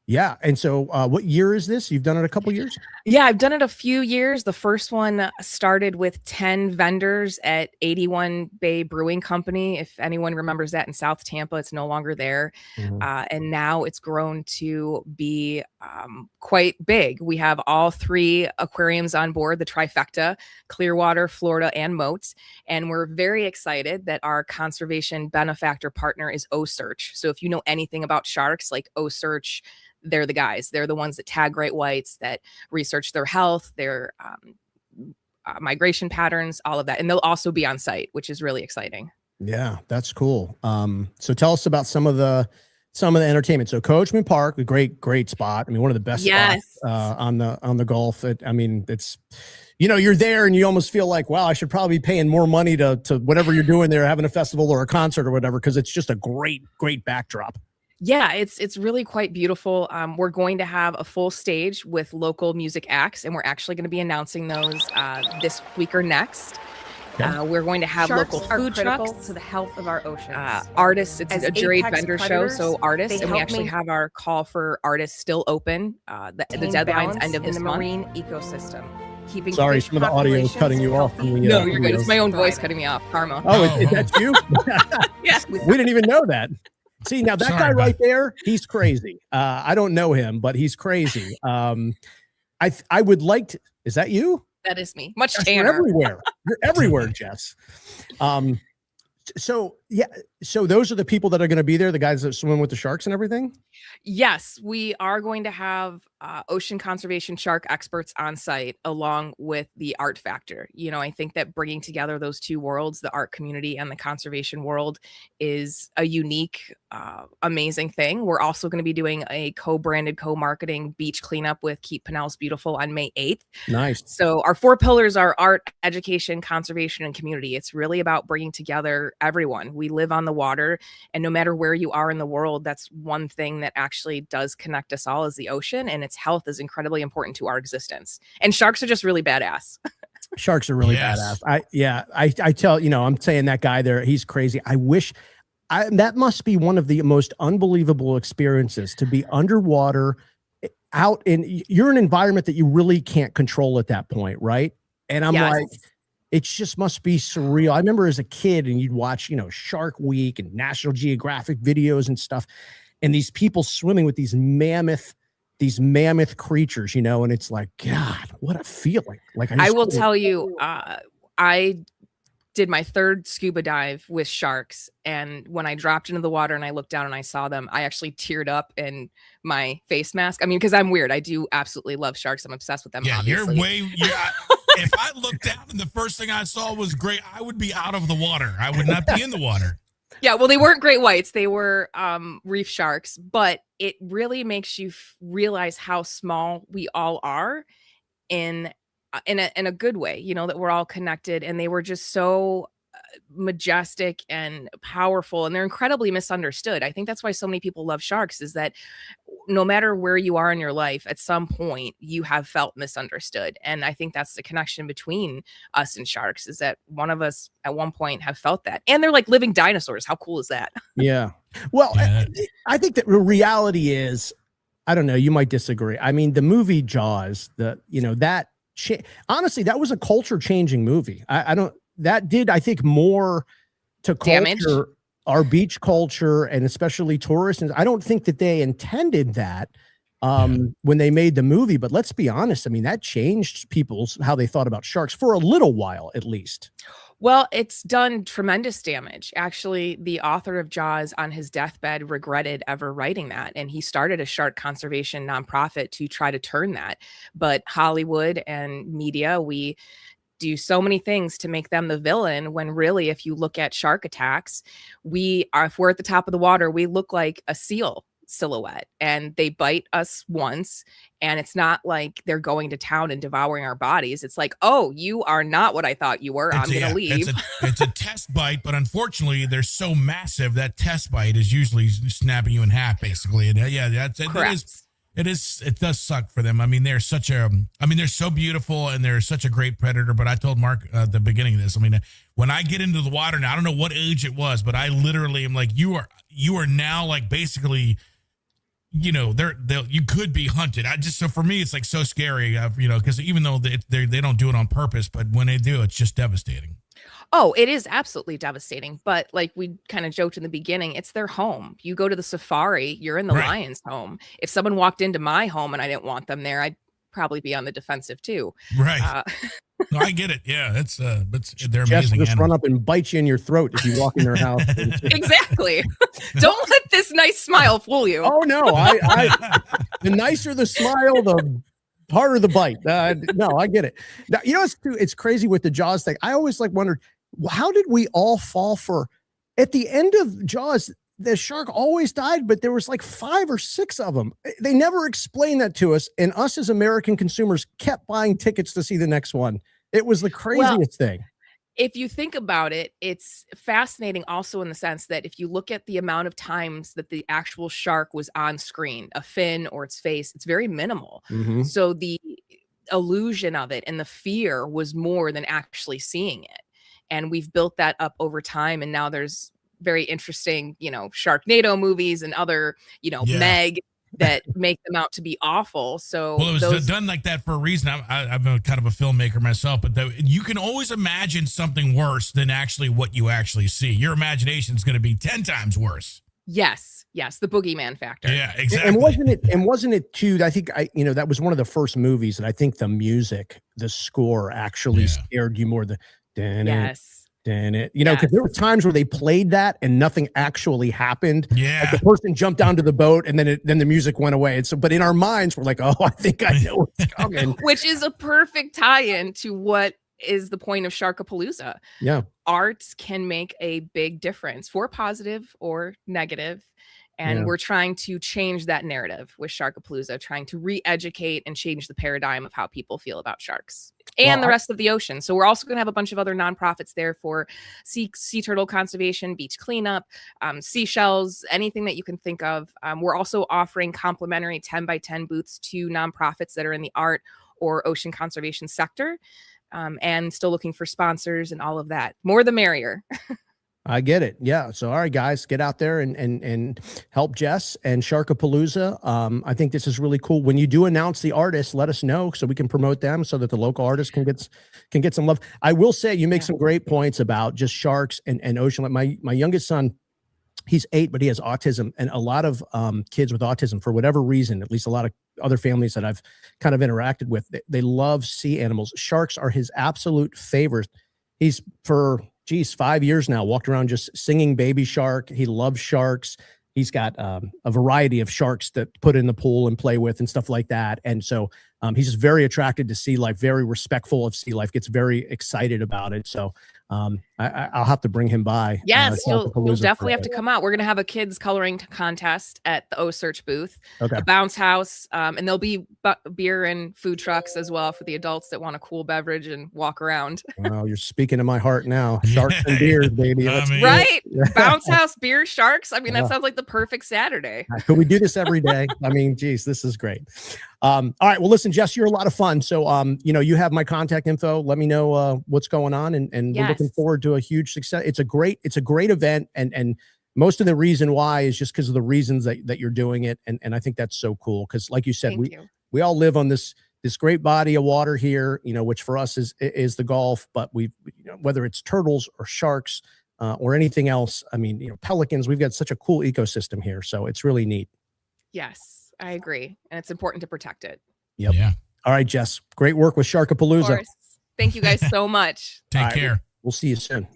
Yeah. And so what year is this? You've done it a couple years? Yeah, I've done it a few years. The first one started with 10 vendors at 81 Bay Brewing Company. If anyone remembers that in South Tampa, it's no longer there. And now it's grown to be quite big. We have all 3 aquariums on board, the trifecta, Clearwater, Florida, and Moats. And we're very excited that our conservation benefactor partner is O-Search. So if you know anything about sharks, like O-Search, they're the guys. They're the ones that tag great whites, that research their health, their migration patterns, all of that. And they'll also be on site, which is really exciting. Yeah, that's cool. So tell us about some of the entertainment. So Coachman Park, a great spot. I mean, one of the best spots on the Gulf. I mean, it's, you're there and you almost feel like, wow, I should probably be paying more money to whatever you're doing there, having a festival or a concert or whatever, because it's just a great backdrop. Yeah, it's really quite beautiful. We're going to have a full stage with local music acts, and we're actually going to be announcing those this week or next. We're going to have Sharks local are food critical trucks, to the health of our oceans. Artists. It's As a juried apex vendor show, predators, so artists, they and we help actually me have our call for artists still open. The Maintain deadline's balance end of in this the month. marine ecosystem. Keeping Sorry, fish some of the audio is populations cutting you off. healthy. No, you're good. videos. It's my own voice cutting me off. Karma. Oh, is that you? Yes. We didn't even know that. See, now that Sorry, guy bud. right there, he's crazy. I don't know him, but he's crazy. I would like to. Is that you? That is me. Much Jess, you're tanner. everywhere. You're everywhere, Jess. So those are the people that are going to be there, the guys that swim with the sharks and everything? Yes, we are going to have ocean conservation shark experts on site along with the art factor. I think that bringing together those two worlds, the art community and the conservation world, is a unique, amazing thing. We're also going to be doing a co-branded, co-marketing beach cleanup with Keep Pinellas Beautiful on May 8th. Nice. So our 4 pillars are art, education, conservation, and community. It's really about bringing together everyone. We live on the water, and no matter where you are in the world, that's one thing that actually does connect us all, is the ocean, and its health is incredibly important to our existence. And sharks are just really badass. Sharks are really Yes. badass. I tell, I'm saying that guy there, he's crazy. That must be one of the most unbelievable experiences, to be underwater out in, you're in an environment that you really can't control at that point. Right. And I'm Yes. like, it just must be surreal. I remember as a kid and you'd watch, Shark Week and National Geographic videos and stuff, and these people swimming with these mammoth creatures, and it's like, God, what a feeling. Like I will tell you, I did my 3rd scuba dive with sharks, and when I dropped into the water and I looked down and I saw them, I actually teared up in my face mask. I mean, because I'm weird. I do absolutely love sharks. I'm obsessed with them. Yeah, obviously. If I looked down and the first thing I saw was great, I would be out of the water. I would not be in the water. Yeah, well, they weren't great whites. They were reef sharks, but it really makes you realize how small we all are in a good way, that we're all connected. And they were just so majestic and powerful, and they're incredibly misunderstood. I think that's why so many people love sharks, is that no matter where you are in your life, at some point you have felt misunderstood. And I think that's the connection between us and sharks, is that one of us at one point have felt that. And they're like living dinosaurs. How cool is that? Yeah. Well, Yeah. I think that the reality is, I don't know, you might disagree. I mean, the movie Jaws, honestly, that was a culture changing movie. That did, I think, more to Damage. culture, our beach culture, and especially tourists. And I don't think that they intended that when they made the movie, but let's be honest. I mean, that changed how they thought about sharks for a little while, at least. Well, it's done tremendous damage. Actually, the author of Jaws on his deathbed regretted ever writing that. And he started a shark conservation nonprofit to try to turn that. But Hollywood and media, we do so many things to make them the villain when really, if you look at shark attacks, if we're at the top of the water, we look like a seal silhouette, and they bite us once, and it's not like they're going to town and devouring our bodies. It's like, oh, you are not what I thought you were. I'm gonna leave. It's a test bite, but unfortunately they're so massive that test bite is usually snapping you in half, basically. And it does suck for them. I mean, they're so beautiful and they're such a great predator. But I told Mark at the beginning of this, I mean, when I get into the water now, I don't know what age it was, but I literally am like, you are now like basically, you know, you could be hunted. So for me, it's like so scary, you know, because even though they don't do it on purpose, but when they do, it's just devastating. Oh, it is absolutely devastating. But like we kind of joked in the beginning, it's their home. You go to the safari, you're in the Right. lion's home. If someone walked into my home and I didn't want them there, I'd probably be on the defensive too. Right. No, I get it. Yeah, they're Jess amazing. will just run animals. up and bite you in your throat if you walk in their house. Exactly. Don't let this nice smile fool you. Oh no, the nicer the smile, the harder the bite. No, I get it. Now, you know, it's crazy with the Jaws thing. I always like wondered, how did we all fall for, at the end of Jaws, the shark always died, but there was like 5 or 6 of them. They never explained that to us. And us as American consumers kept buying tickets to see the next one. It was the craziest thing. If you think about it, it's fascinating also in the sense that if you look at the amount of times that the actual shark was on screen, a fin or its face, it's very minimal. Mhm. So the illusion of it and the fear was more than actually seeing it. And we've built that up over time. And now there's very interesting, you know, Sharknado movies and other, you know, Yeah. Meg that make them out to be awful. So Well, it was done like that for a reason. I'm a kind of a filmmaker myself, but you can always imagine something worse than actually what you actually see. Your imagination is going to be 10 times worse. yes, the boogeyman factor. Yeah, exactly. And wasn't it too, I think that was one of the first movies that I think the music, the score actually scared you more than Yes. because there were times where they played that and nothing actually happened. Yeah. Like the person jumped down to the boat and then the music went away. And so, but in our minds, we're like, oh, I think I know what's coming. Which is a perfect tie-in to what is the point of Sharkapalooza. Yeah. Art can make a big difference for positive or negative. And we're trying to change that narrative with Sharkapalooza, trying to re-educate and change the paradigm of how people feel about sharks and the rest of the ocean. So we're also going to have a bunch of other nonprofits there for sea turtle conservation, beach cleanup, seashells, anything that you can think of. We're also offering complimentary 10 by 10 booths to nonprofits that are in the art or ocean conservation sector, and still looking for sponsors and all of that. More the merrier. I get it. Yeah. So, all right, guys, get out there and help Jess and Sharkapalooza. I think this is really cool. When you do announce the artists, let us know so we can promote them so that the local artists can get some love. I will say you make some great points about just sharks and ocean. Like my youngest son, he's 8, but he has autism, and a lot of kids with autism, for whatever reason, at least a lot of other families that I've kind of interacted with, they love sea animals. Sharks are his absolute favorite. He's for 5 years now, walked around just singing Baby Shark. He loves sharks. He's got a variety of sharks that put in the pool and play with and stuff like that. And so he's just very attracted to sea life, very respectful of sea life, gets very excited about it. So I'll have to bring him by. Yes, you'll definitely have to come out. We're going to have a kids coloring contest at the O-Search booth, the bounce house, and there'll be beer and food trucks as well for the adults that want a cool beverage and walk around. Well, you're speaking to my heart now. Sharks and beers, baby. Right? Bounce house, beer, sharks. I mean, that sounds like the perfect Saturday. Could we do this every day? I mean, geez, this is great. All right. Well, listen, Jess, you're a lot of fun. So, you have my contact info. Let me know what's going on, and we're looking forward to a huge success. It's a great event, and most of the reason why is just because of the reasons that you're doing it, and I think that's so cool because, like you said, we all live on this great body of water here, which for us is the Gulf, but whether it's turtles or sharks or anything else, I mean, pelicans, we've got such a cool ecosystem here, so it's really neat. Yes. I agree. And it's important to protect it. Yep. Yeah. All right, Jess. Great work with Sharkapalooza. Of course. Thank you guys so much. Take care. We'll see you soon.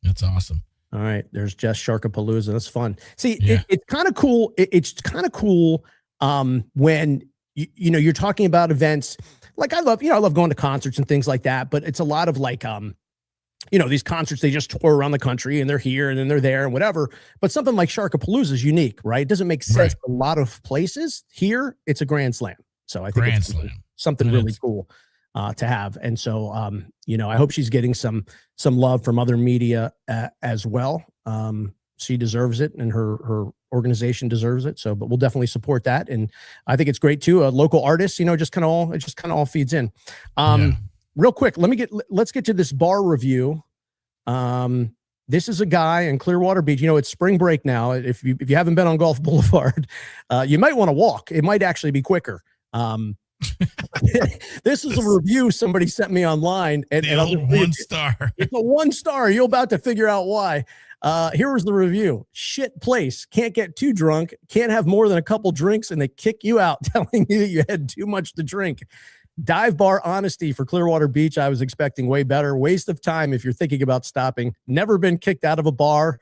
That's awesome. All right. There's Jess Sharkapalooza. That's fun. See, Yeah. it's kind of cool. It's kind of cool when, you're talking about events. Like I love going to concerts and things like that, but it's a lot of like, these concerts, they just tour around the country and they're here and then they're there and whatever. But something like Sharkapalooza is unique, right? It doesn't make sense. A lot of places here, it's a grand slam. So I think it's something really cool to have. And so, I hope she's getting some love from other media as well. She deserves it and her organization deserves it. So, but we'll definitely support that. And I think it's great too. Local artists, it just kind of all feeds in. Real quick, let's get to this bar review. This is a guy in Clearwater Beach. It's spring break now. If you haven't been on Gulf Boulevard, you might want to walk. It might actually be quicker. This is a review somebody sent me online. And old 1 star. It's a 1 star. You're about to figure out why. Here was the review. Shit place. Can't get too drunk. Can't have more than a couple drinks, and they kick you out, telling you that you had too much to drink. Dive bar honesty for Clearwater Beach. I was expecting way better. Waste of time if you're thinking about stopping. Never been kicked out of a bar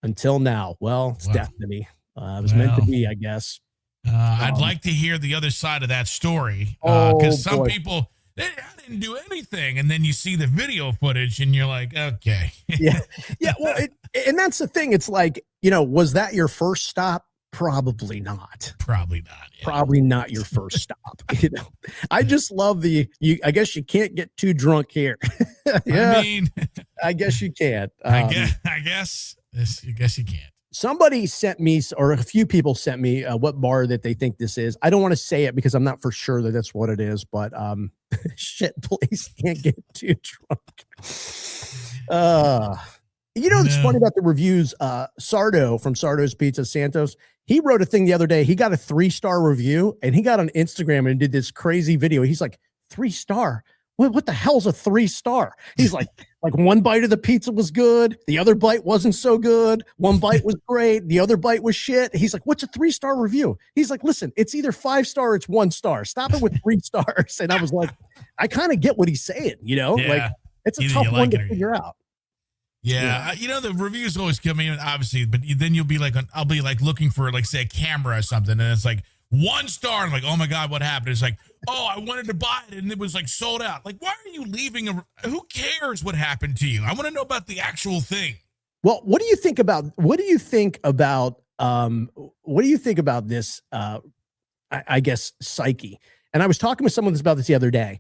until now. Well, it's destiny. It was meant to be, I guess. I'd like to hear the other side of that story, because some people, I didn't do anything, and then you see the video footage and you're like, okay. yeah well, and that's the thing. It's like, was that your first stop? Probably not. Yeah. Probably not your first stop. I just love I guess you can't get too drunk here. Yeah, I guess you can't. I guess you can't. Somebody sent me, or a few people sent me, what bar that they think this is. I don't want to say it because I'm not for sure that that's what it is, but shit place, can't get too drunk. It's funny about the reviews. Sardo from Sardo's Pizza Santos, he wrote a thing the other day. He got a 3-star review, and he got on Instagram and did this crazy video. He's like, 3-star? What the hell's a 3-star? He's like one bite of the pizza was good. The other bite wasn't so good. One bite was great. The other bite was shit. He's like, what's a 3-star review? He's like, listen, it's either 5-star or it's 1 star. Stop it with 3 stars. And I was like, I kind of get what he's saying, like it's a tough one to figure out. Yeah. The reviews always come in, obviously, but then you'll be like, I'll be like looking for, like, say, a camera or something, and it's like 1 star. I'm like, oh my God, what happened? It's like, oh, I wanted to buy it and it was like sold out. Like, why are you leaving who cares what happened to you? I want to know about the actual thing. Well, what do you think about this? I guess psyche. And I was talking with someone about this the other day.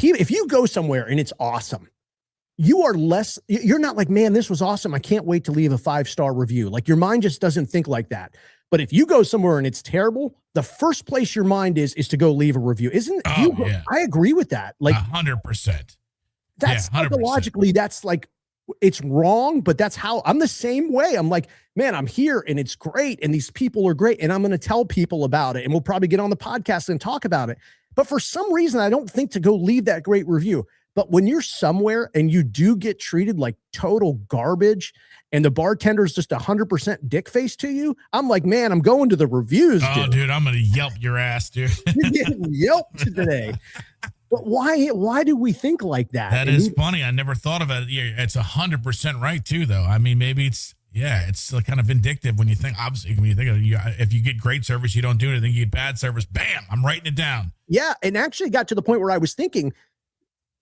If you go somewhere and it's awesome, you're not like, man, this was awesome, I can't wait to leave a 5-star review. Like, your mind just doesn't think like that. But if you go somewhere and it's terrible, the first place your mind is to go leave a review. I agree with that. Like 100%. That's psychologically, that's like, it's wrong, but that's how I'm the same way. I'm like, man, I'm here and it's great. And these people are great. And I'm going to tell people about it. And we'll probably get on the podcast and talk about it. But for some reason, I don't think to go leave that great review. But when you're somewhere and you do get treated like total garbage and the bartender's just 100% dick face to you, I'm like, man, I'm going to the reviews. Oh, dude, I'm going to Yelp your ass, dude. You're getting Yelped today. But why do we think like that? That is funny. I never thought of it. Yeah, it's 100% right too, though. I mean, maybe it's kind of vindictive when you think, obviously, when you think of it, if you get great service, you don't do anything, you get bad service, bam, I'm writing it down. Yeah. And actually got to the point where I was thinking,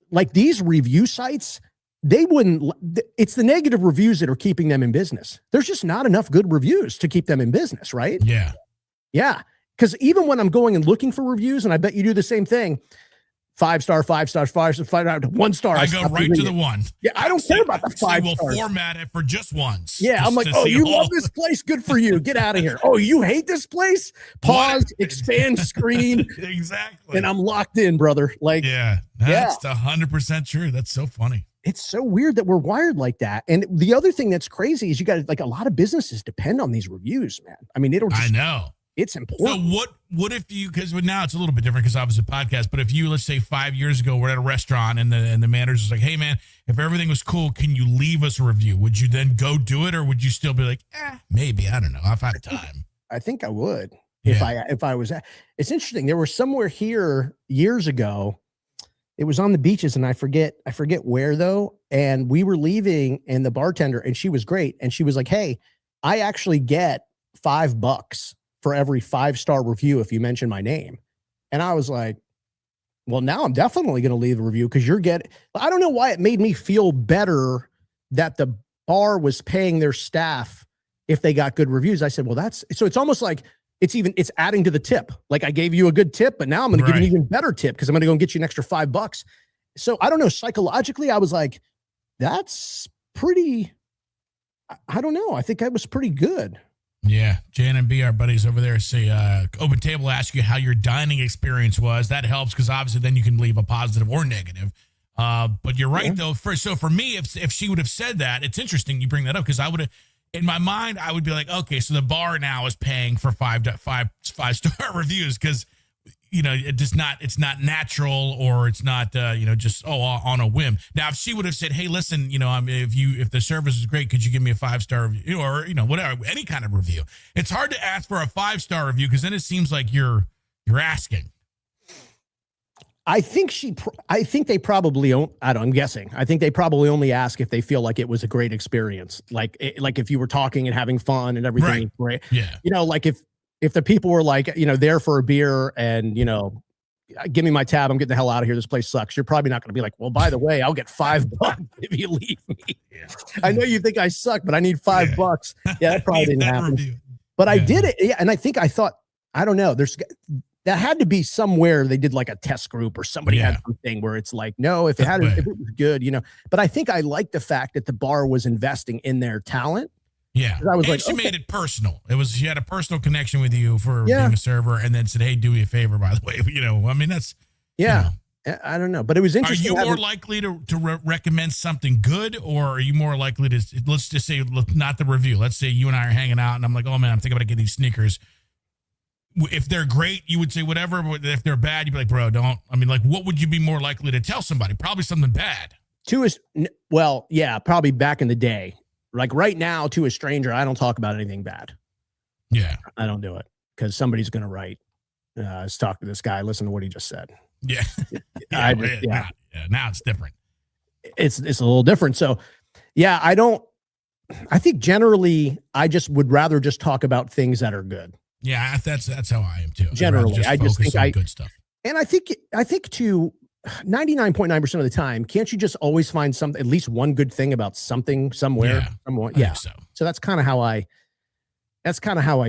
like, these review sites, it's the negative reviews that are keeping them in business. There's just not enough good reviews to keep them in business, right? Yeah. Yeah. Because even when I'm going and looking for reviews, and I bet you do the same thing, 5-star, 5-star, 5-star, 1 star. I go right to the 1. Yeah, I don't care about the 5 stars. We'll format it for just ones. Yeah, I'm like, oh, you love this place? Good for you. Get out of here. Oh, you hate this place? Pause, expand screen. Exactly. And I'm locked in, brother. Like, yeah, that's 100% true. That's so funny. It's so weird that we're wired like that. And the other thing that's crazy is you got, like, a lot of businesses depend on these reviews, man. I mean, I know. It's important. So what if you, because now it's a little bit different because obviously a podcast, but if you, let's say 5 years ago, we're at a restaurant and the manager's like, hey man, if everything was cool, can you leave us a review? Would you then go do it? Or would you still be like, maybe, I don't know, if I have time? I think I would. If I was, it's interesting. There was somewhere here years ago. It was on the beaches, and I forget where though. And we were leaving, and the bartender, and she was great, and she was like, "Hey, I actually get $5 for every 5-star review if you mention my name." And I was like, "Well, now I'm definitely going to leave a review because you're getting." I don't know why it made me feel better that the bar was paying their staff if they got good reviews. I said, "Well, that's so." It's almost like it's adding to the tip. Like I gave you a good tip, but now I'm going to give you an even better tip because I'm going to go and get you an extra $5. So I don't know. Psychologically, I was like, that's pretty. I don't know. I think that was pretty good. Yeah. JNB, our buddies over there, say Open Table ask you how your dining experience was. That helps because obviously then you can leave a positive or negative. But you're right though. For me, if she would have said that, it's interesting you bring that up because I would have. In my mind, I would be like, okay, so the bar now is paying for 5-star reviews because, it's not natural or it's not, just on a whim. Now, if she would have said, hey, listen, if the service is great, could you give me a 5-star review or whatever, any kind of review? It's hard to ask for a 5-star review because then it seems like you're asking. I think they probably I'm guessing. I think they probably only ask if they feel like it was a great experience. Like if you were talking and having fun and everything was great. Yeah. Like if the people were like, there for a beer and, give me my tab, I'm getting the hell out of here. This place sucks. You're probably not going to be like, well, by the way, I'll get $5 if you leave me. Yeah. I know you think I suck, but I need $5. Yeah, that probably didn't happen. Review. But I did it. Yeah. And I thought, I don't know. That had to be somewhere they did like a test group or somebody had something where it's like, no, if it was good, but I think I like the fact that the bar was investing in their talent. Yeah. I was she made it personal. She had a personal connection with you for being a server and then said, hey, do me a favor, by the way, that's, I don't know, but it was interesting. Are you more likely to recommend something good or are you more likely to, let's just say, not the review. Let's say you and I are hanging out and I'm like, oh man, I'm thinking about getting these sneakers. If they're great, you would say whatever. But if they're bad, you'd be like, bro, don't. I mean, like, what would you be more likely to tell somebody? Probably something bad. Probably back in the day. Like right now, to a stranger, I don't talk about anything bad. Yeah. I don't do it because somebody's going to write, let's talk to this guy. Listen to what he just said. Yeah. Now it's different. It's a little different. So, I think generally I just would rather just talk about things that are good. Yeah, that's how I am too. Generally, I just think good stuff. And I think too, 99.9% of the time, can't you just always find at least one good thing about something somewhere? Yeah. So that's kind of how I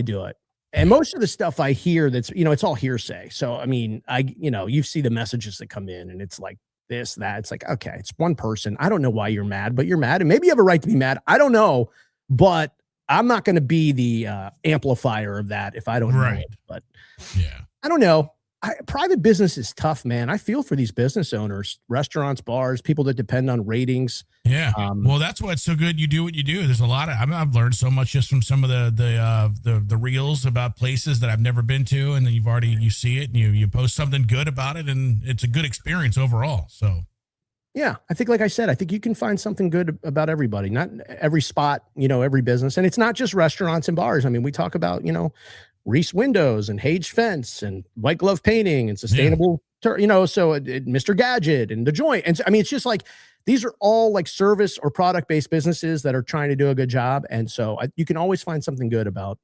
do it. And most of the stuff I hear that's, it's all hearsay. So, I mean, you see the messages that come in and it's like this, that. It's like, okay, it's one person. I don't know why you're mad, but you're mad. And maybe you have a right to be mad. I don't know, but I'm not going to be the amplifier of that if I don't know it. But I don't know. Private business is tough, man. I feel for these business owners, restaurants, bars, people that depend on ratings. Yeah. Well, that's why it's so good. You do what you do. There's a lot of, I've learned so much just from some of the reels about places that I've never been to. And then you see it and you post something good about it and it's a good experience overall. So. Yeah, I think, like I said, I think you can find something good about everybody, not every spot, every business. And it's not just restaurants and bars. I mean, we talk about, Reese Windows and Hage Fence and White Glove Painting and sustainable, Mr. Gadget and The Joint. And so, I mean, it's just like, these are all like service or product-based businesses that are trying to do a good job. And so you can always find something good about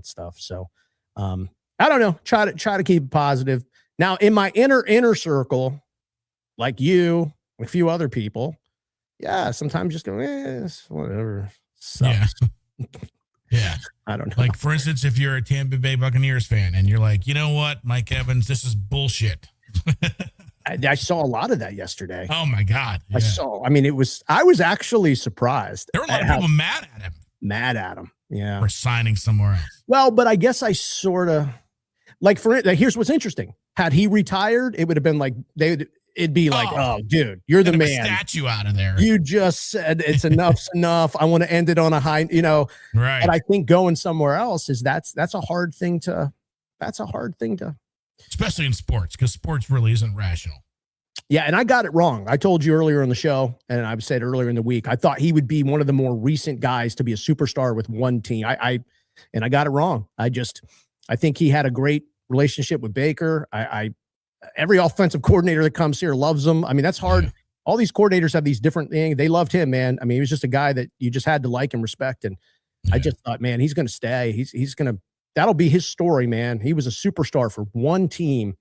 stuff. So I don't know, try to keep it positive. Now in my inner circle, like you, a few other people, sometimes just go, whatever. Sucks. Yeah. I don't know. Like, for instance, if you're a Tampa Bay Buccaneers fan and you're like, you know what, Mike Evans, this is bullshit. I saw a lot of that yesterday. Oh, my God. Yeah. I was actually surprised. There were a lot of people mad at him. Yeah. For signing somewhere else. Well, but I guess I sort of, here's what's interesting. Had he retired, it would have been like, it'd be like, oh, dude, you're the man. A statue out of there. You just said it's enough's enough. I want to end it on a high, Right. And I think going somewhere else that's a hard thing to, especially in sports, because sports really isn't rational. Yeah. And I got it wrong. I told you earlier in the show, and I've said earlier in the week, I thought he would be one of the more recent guys to be a superstar with one team. I got it wrong. I think he had a great relationship with Baker. every offensive coordinator that comes here loves him. I mean, that's hard. Yeah. All these coordinators have these different things. They loved him, man. I mean, he was just a guy that you just had to like and respect. And I just thought, man, he's going to stay. He's going to, that'll be his story, man. He was a superstar for one team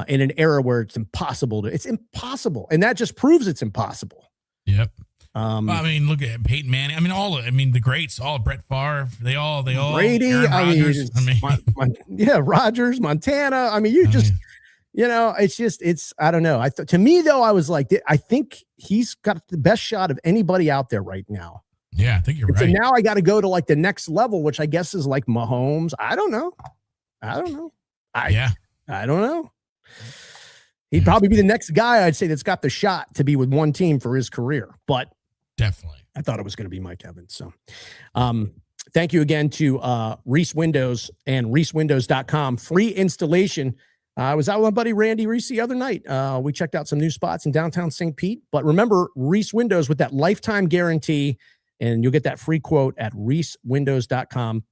in an era where it's impossible. And that just proves it's impossible. Yep. I mean, look at Peyton Manning. I mean, the greats, all Brett Favre, they all Brady. Rodgers, Rodgers, Montana. I mean, it's I don't know. To me though, I was like, I think he's got the best shot of anybody out there right now. Yeah, I think you're right. So now I got to go to like the next level, which I guess is like Mahomes. I don't know. I don't know. He'd probably be the next guy I'd say that's got the shot to be with one team for his career, but definitely I thought it was going to be Mike Evans. So, thank you again to Reese Windows and reesewindows.com. Free installation. I was out with my buddy Randy Reese the other night. We checked out some new spots in downtown St. Pete, but remember Reese Windows with that lifetime guarantee, and you'll get that free quote at reesewindows.com.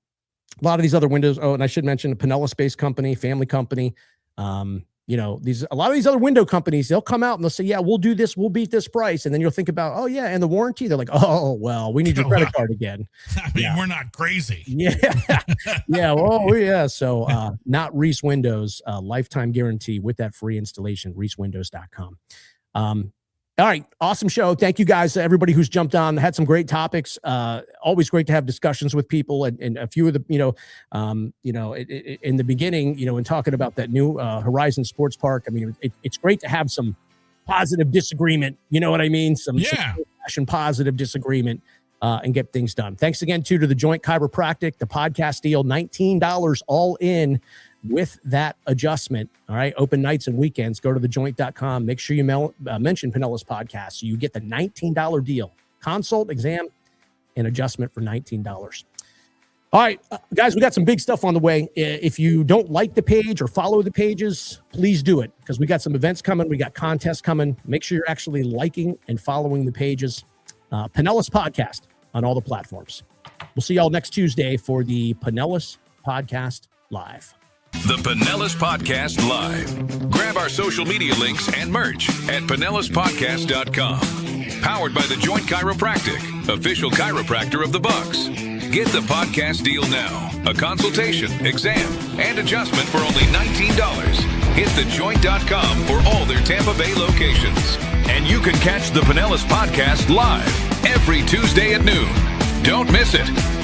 A lot of these other windows. Oh, and I should mention a Pinellas-based company, family company. A lot of these other window companies, they'll come out and they'll say, yeah, we'll do this. We'll beat this price. And then you'll think about, oh yeah. And the warranty, they're like, oh, well, we need your credit card again. I mean, we're not crazy. Yeah. Yeah. Oh yeah. So, not Reese Windows, lifetime guarantee with that free installation, reesewindows.com. All right. Awesome show. Thank you guys. Everybody who's jumped on, had some great topics. Always great to have discussions with people, and a few of the, in the beginning, in talking about that new Horizon Sports Park. I mean, it's great to have some positive disagreement. You know what I mean? Some positive disagreement, and get things done. Thanks again to the Joint Chiropractic, the podcast deal, $19 all in with that adjustment. All right. Open nights and weekends. Go to thejoint.com. Make sure you mention Pinellas Podcast so you get the $19 deal. Consult, exam, and adjustment for $19. All right, guys, we got some big stuff on the way. If you don't like the page or follow the pages, please do it, because we got some events coming. We got contests coming. Make sure you're actually liking and following the pages. Pinellas Podcast on all the platforms. We'll see y'all next Tuesday for the Pinellas Podcast Live. The Pinellas Podcast Live. Grab our social media links and merch at PinellasPodcast.com. Powered by the Joint Chiropractic, official chiropractor of the Bucks. Get the podcast deal now. A consultation, exam, and adjustment for only $19. Hit thejoint.com for all their Tampa Bay locations. And you can catch the Pinellas Podcast live every Tuesday at noon. Don't miss it.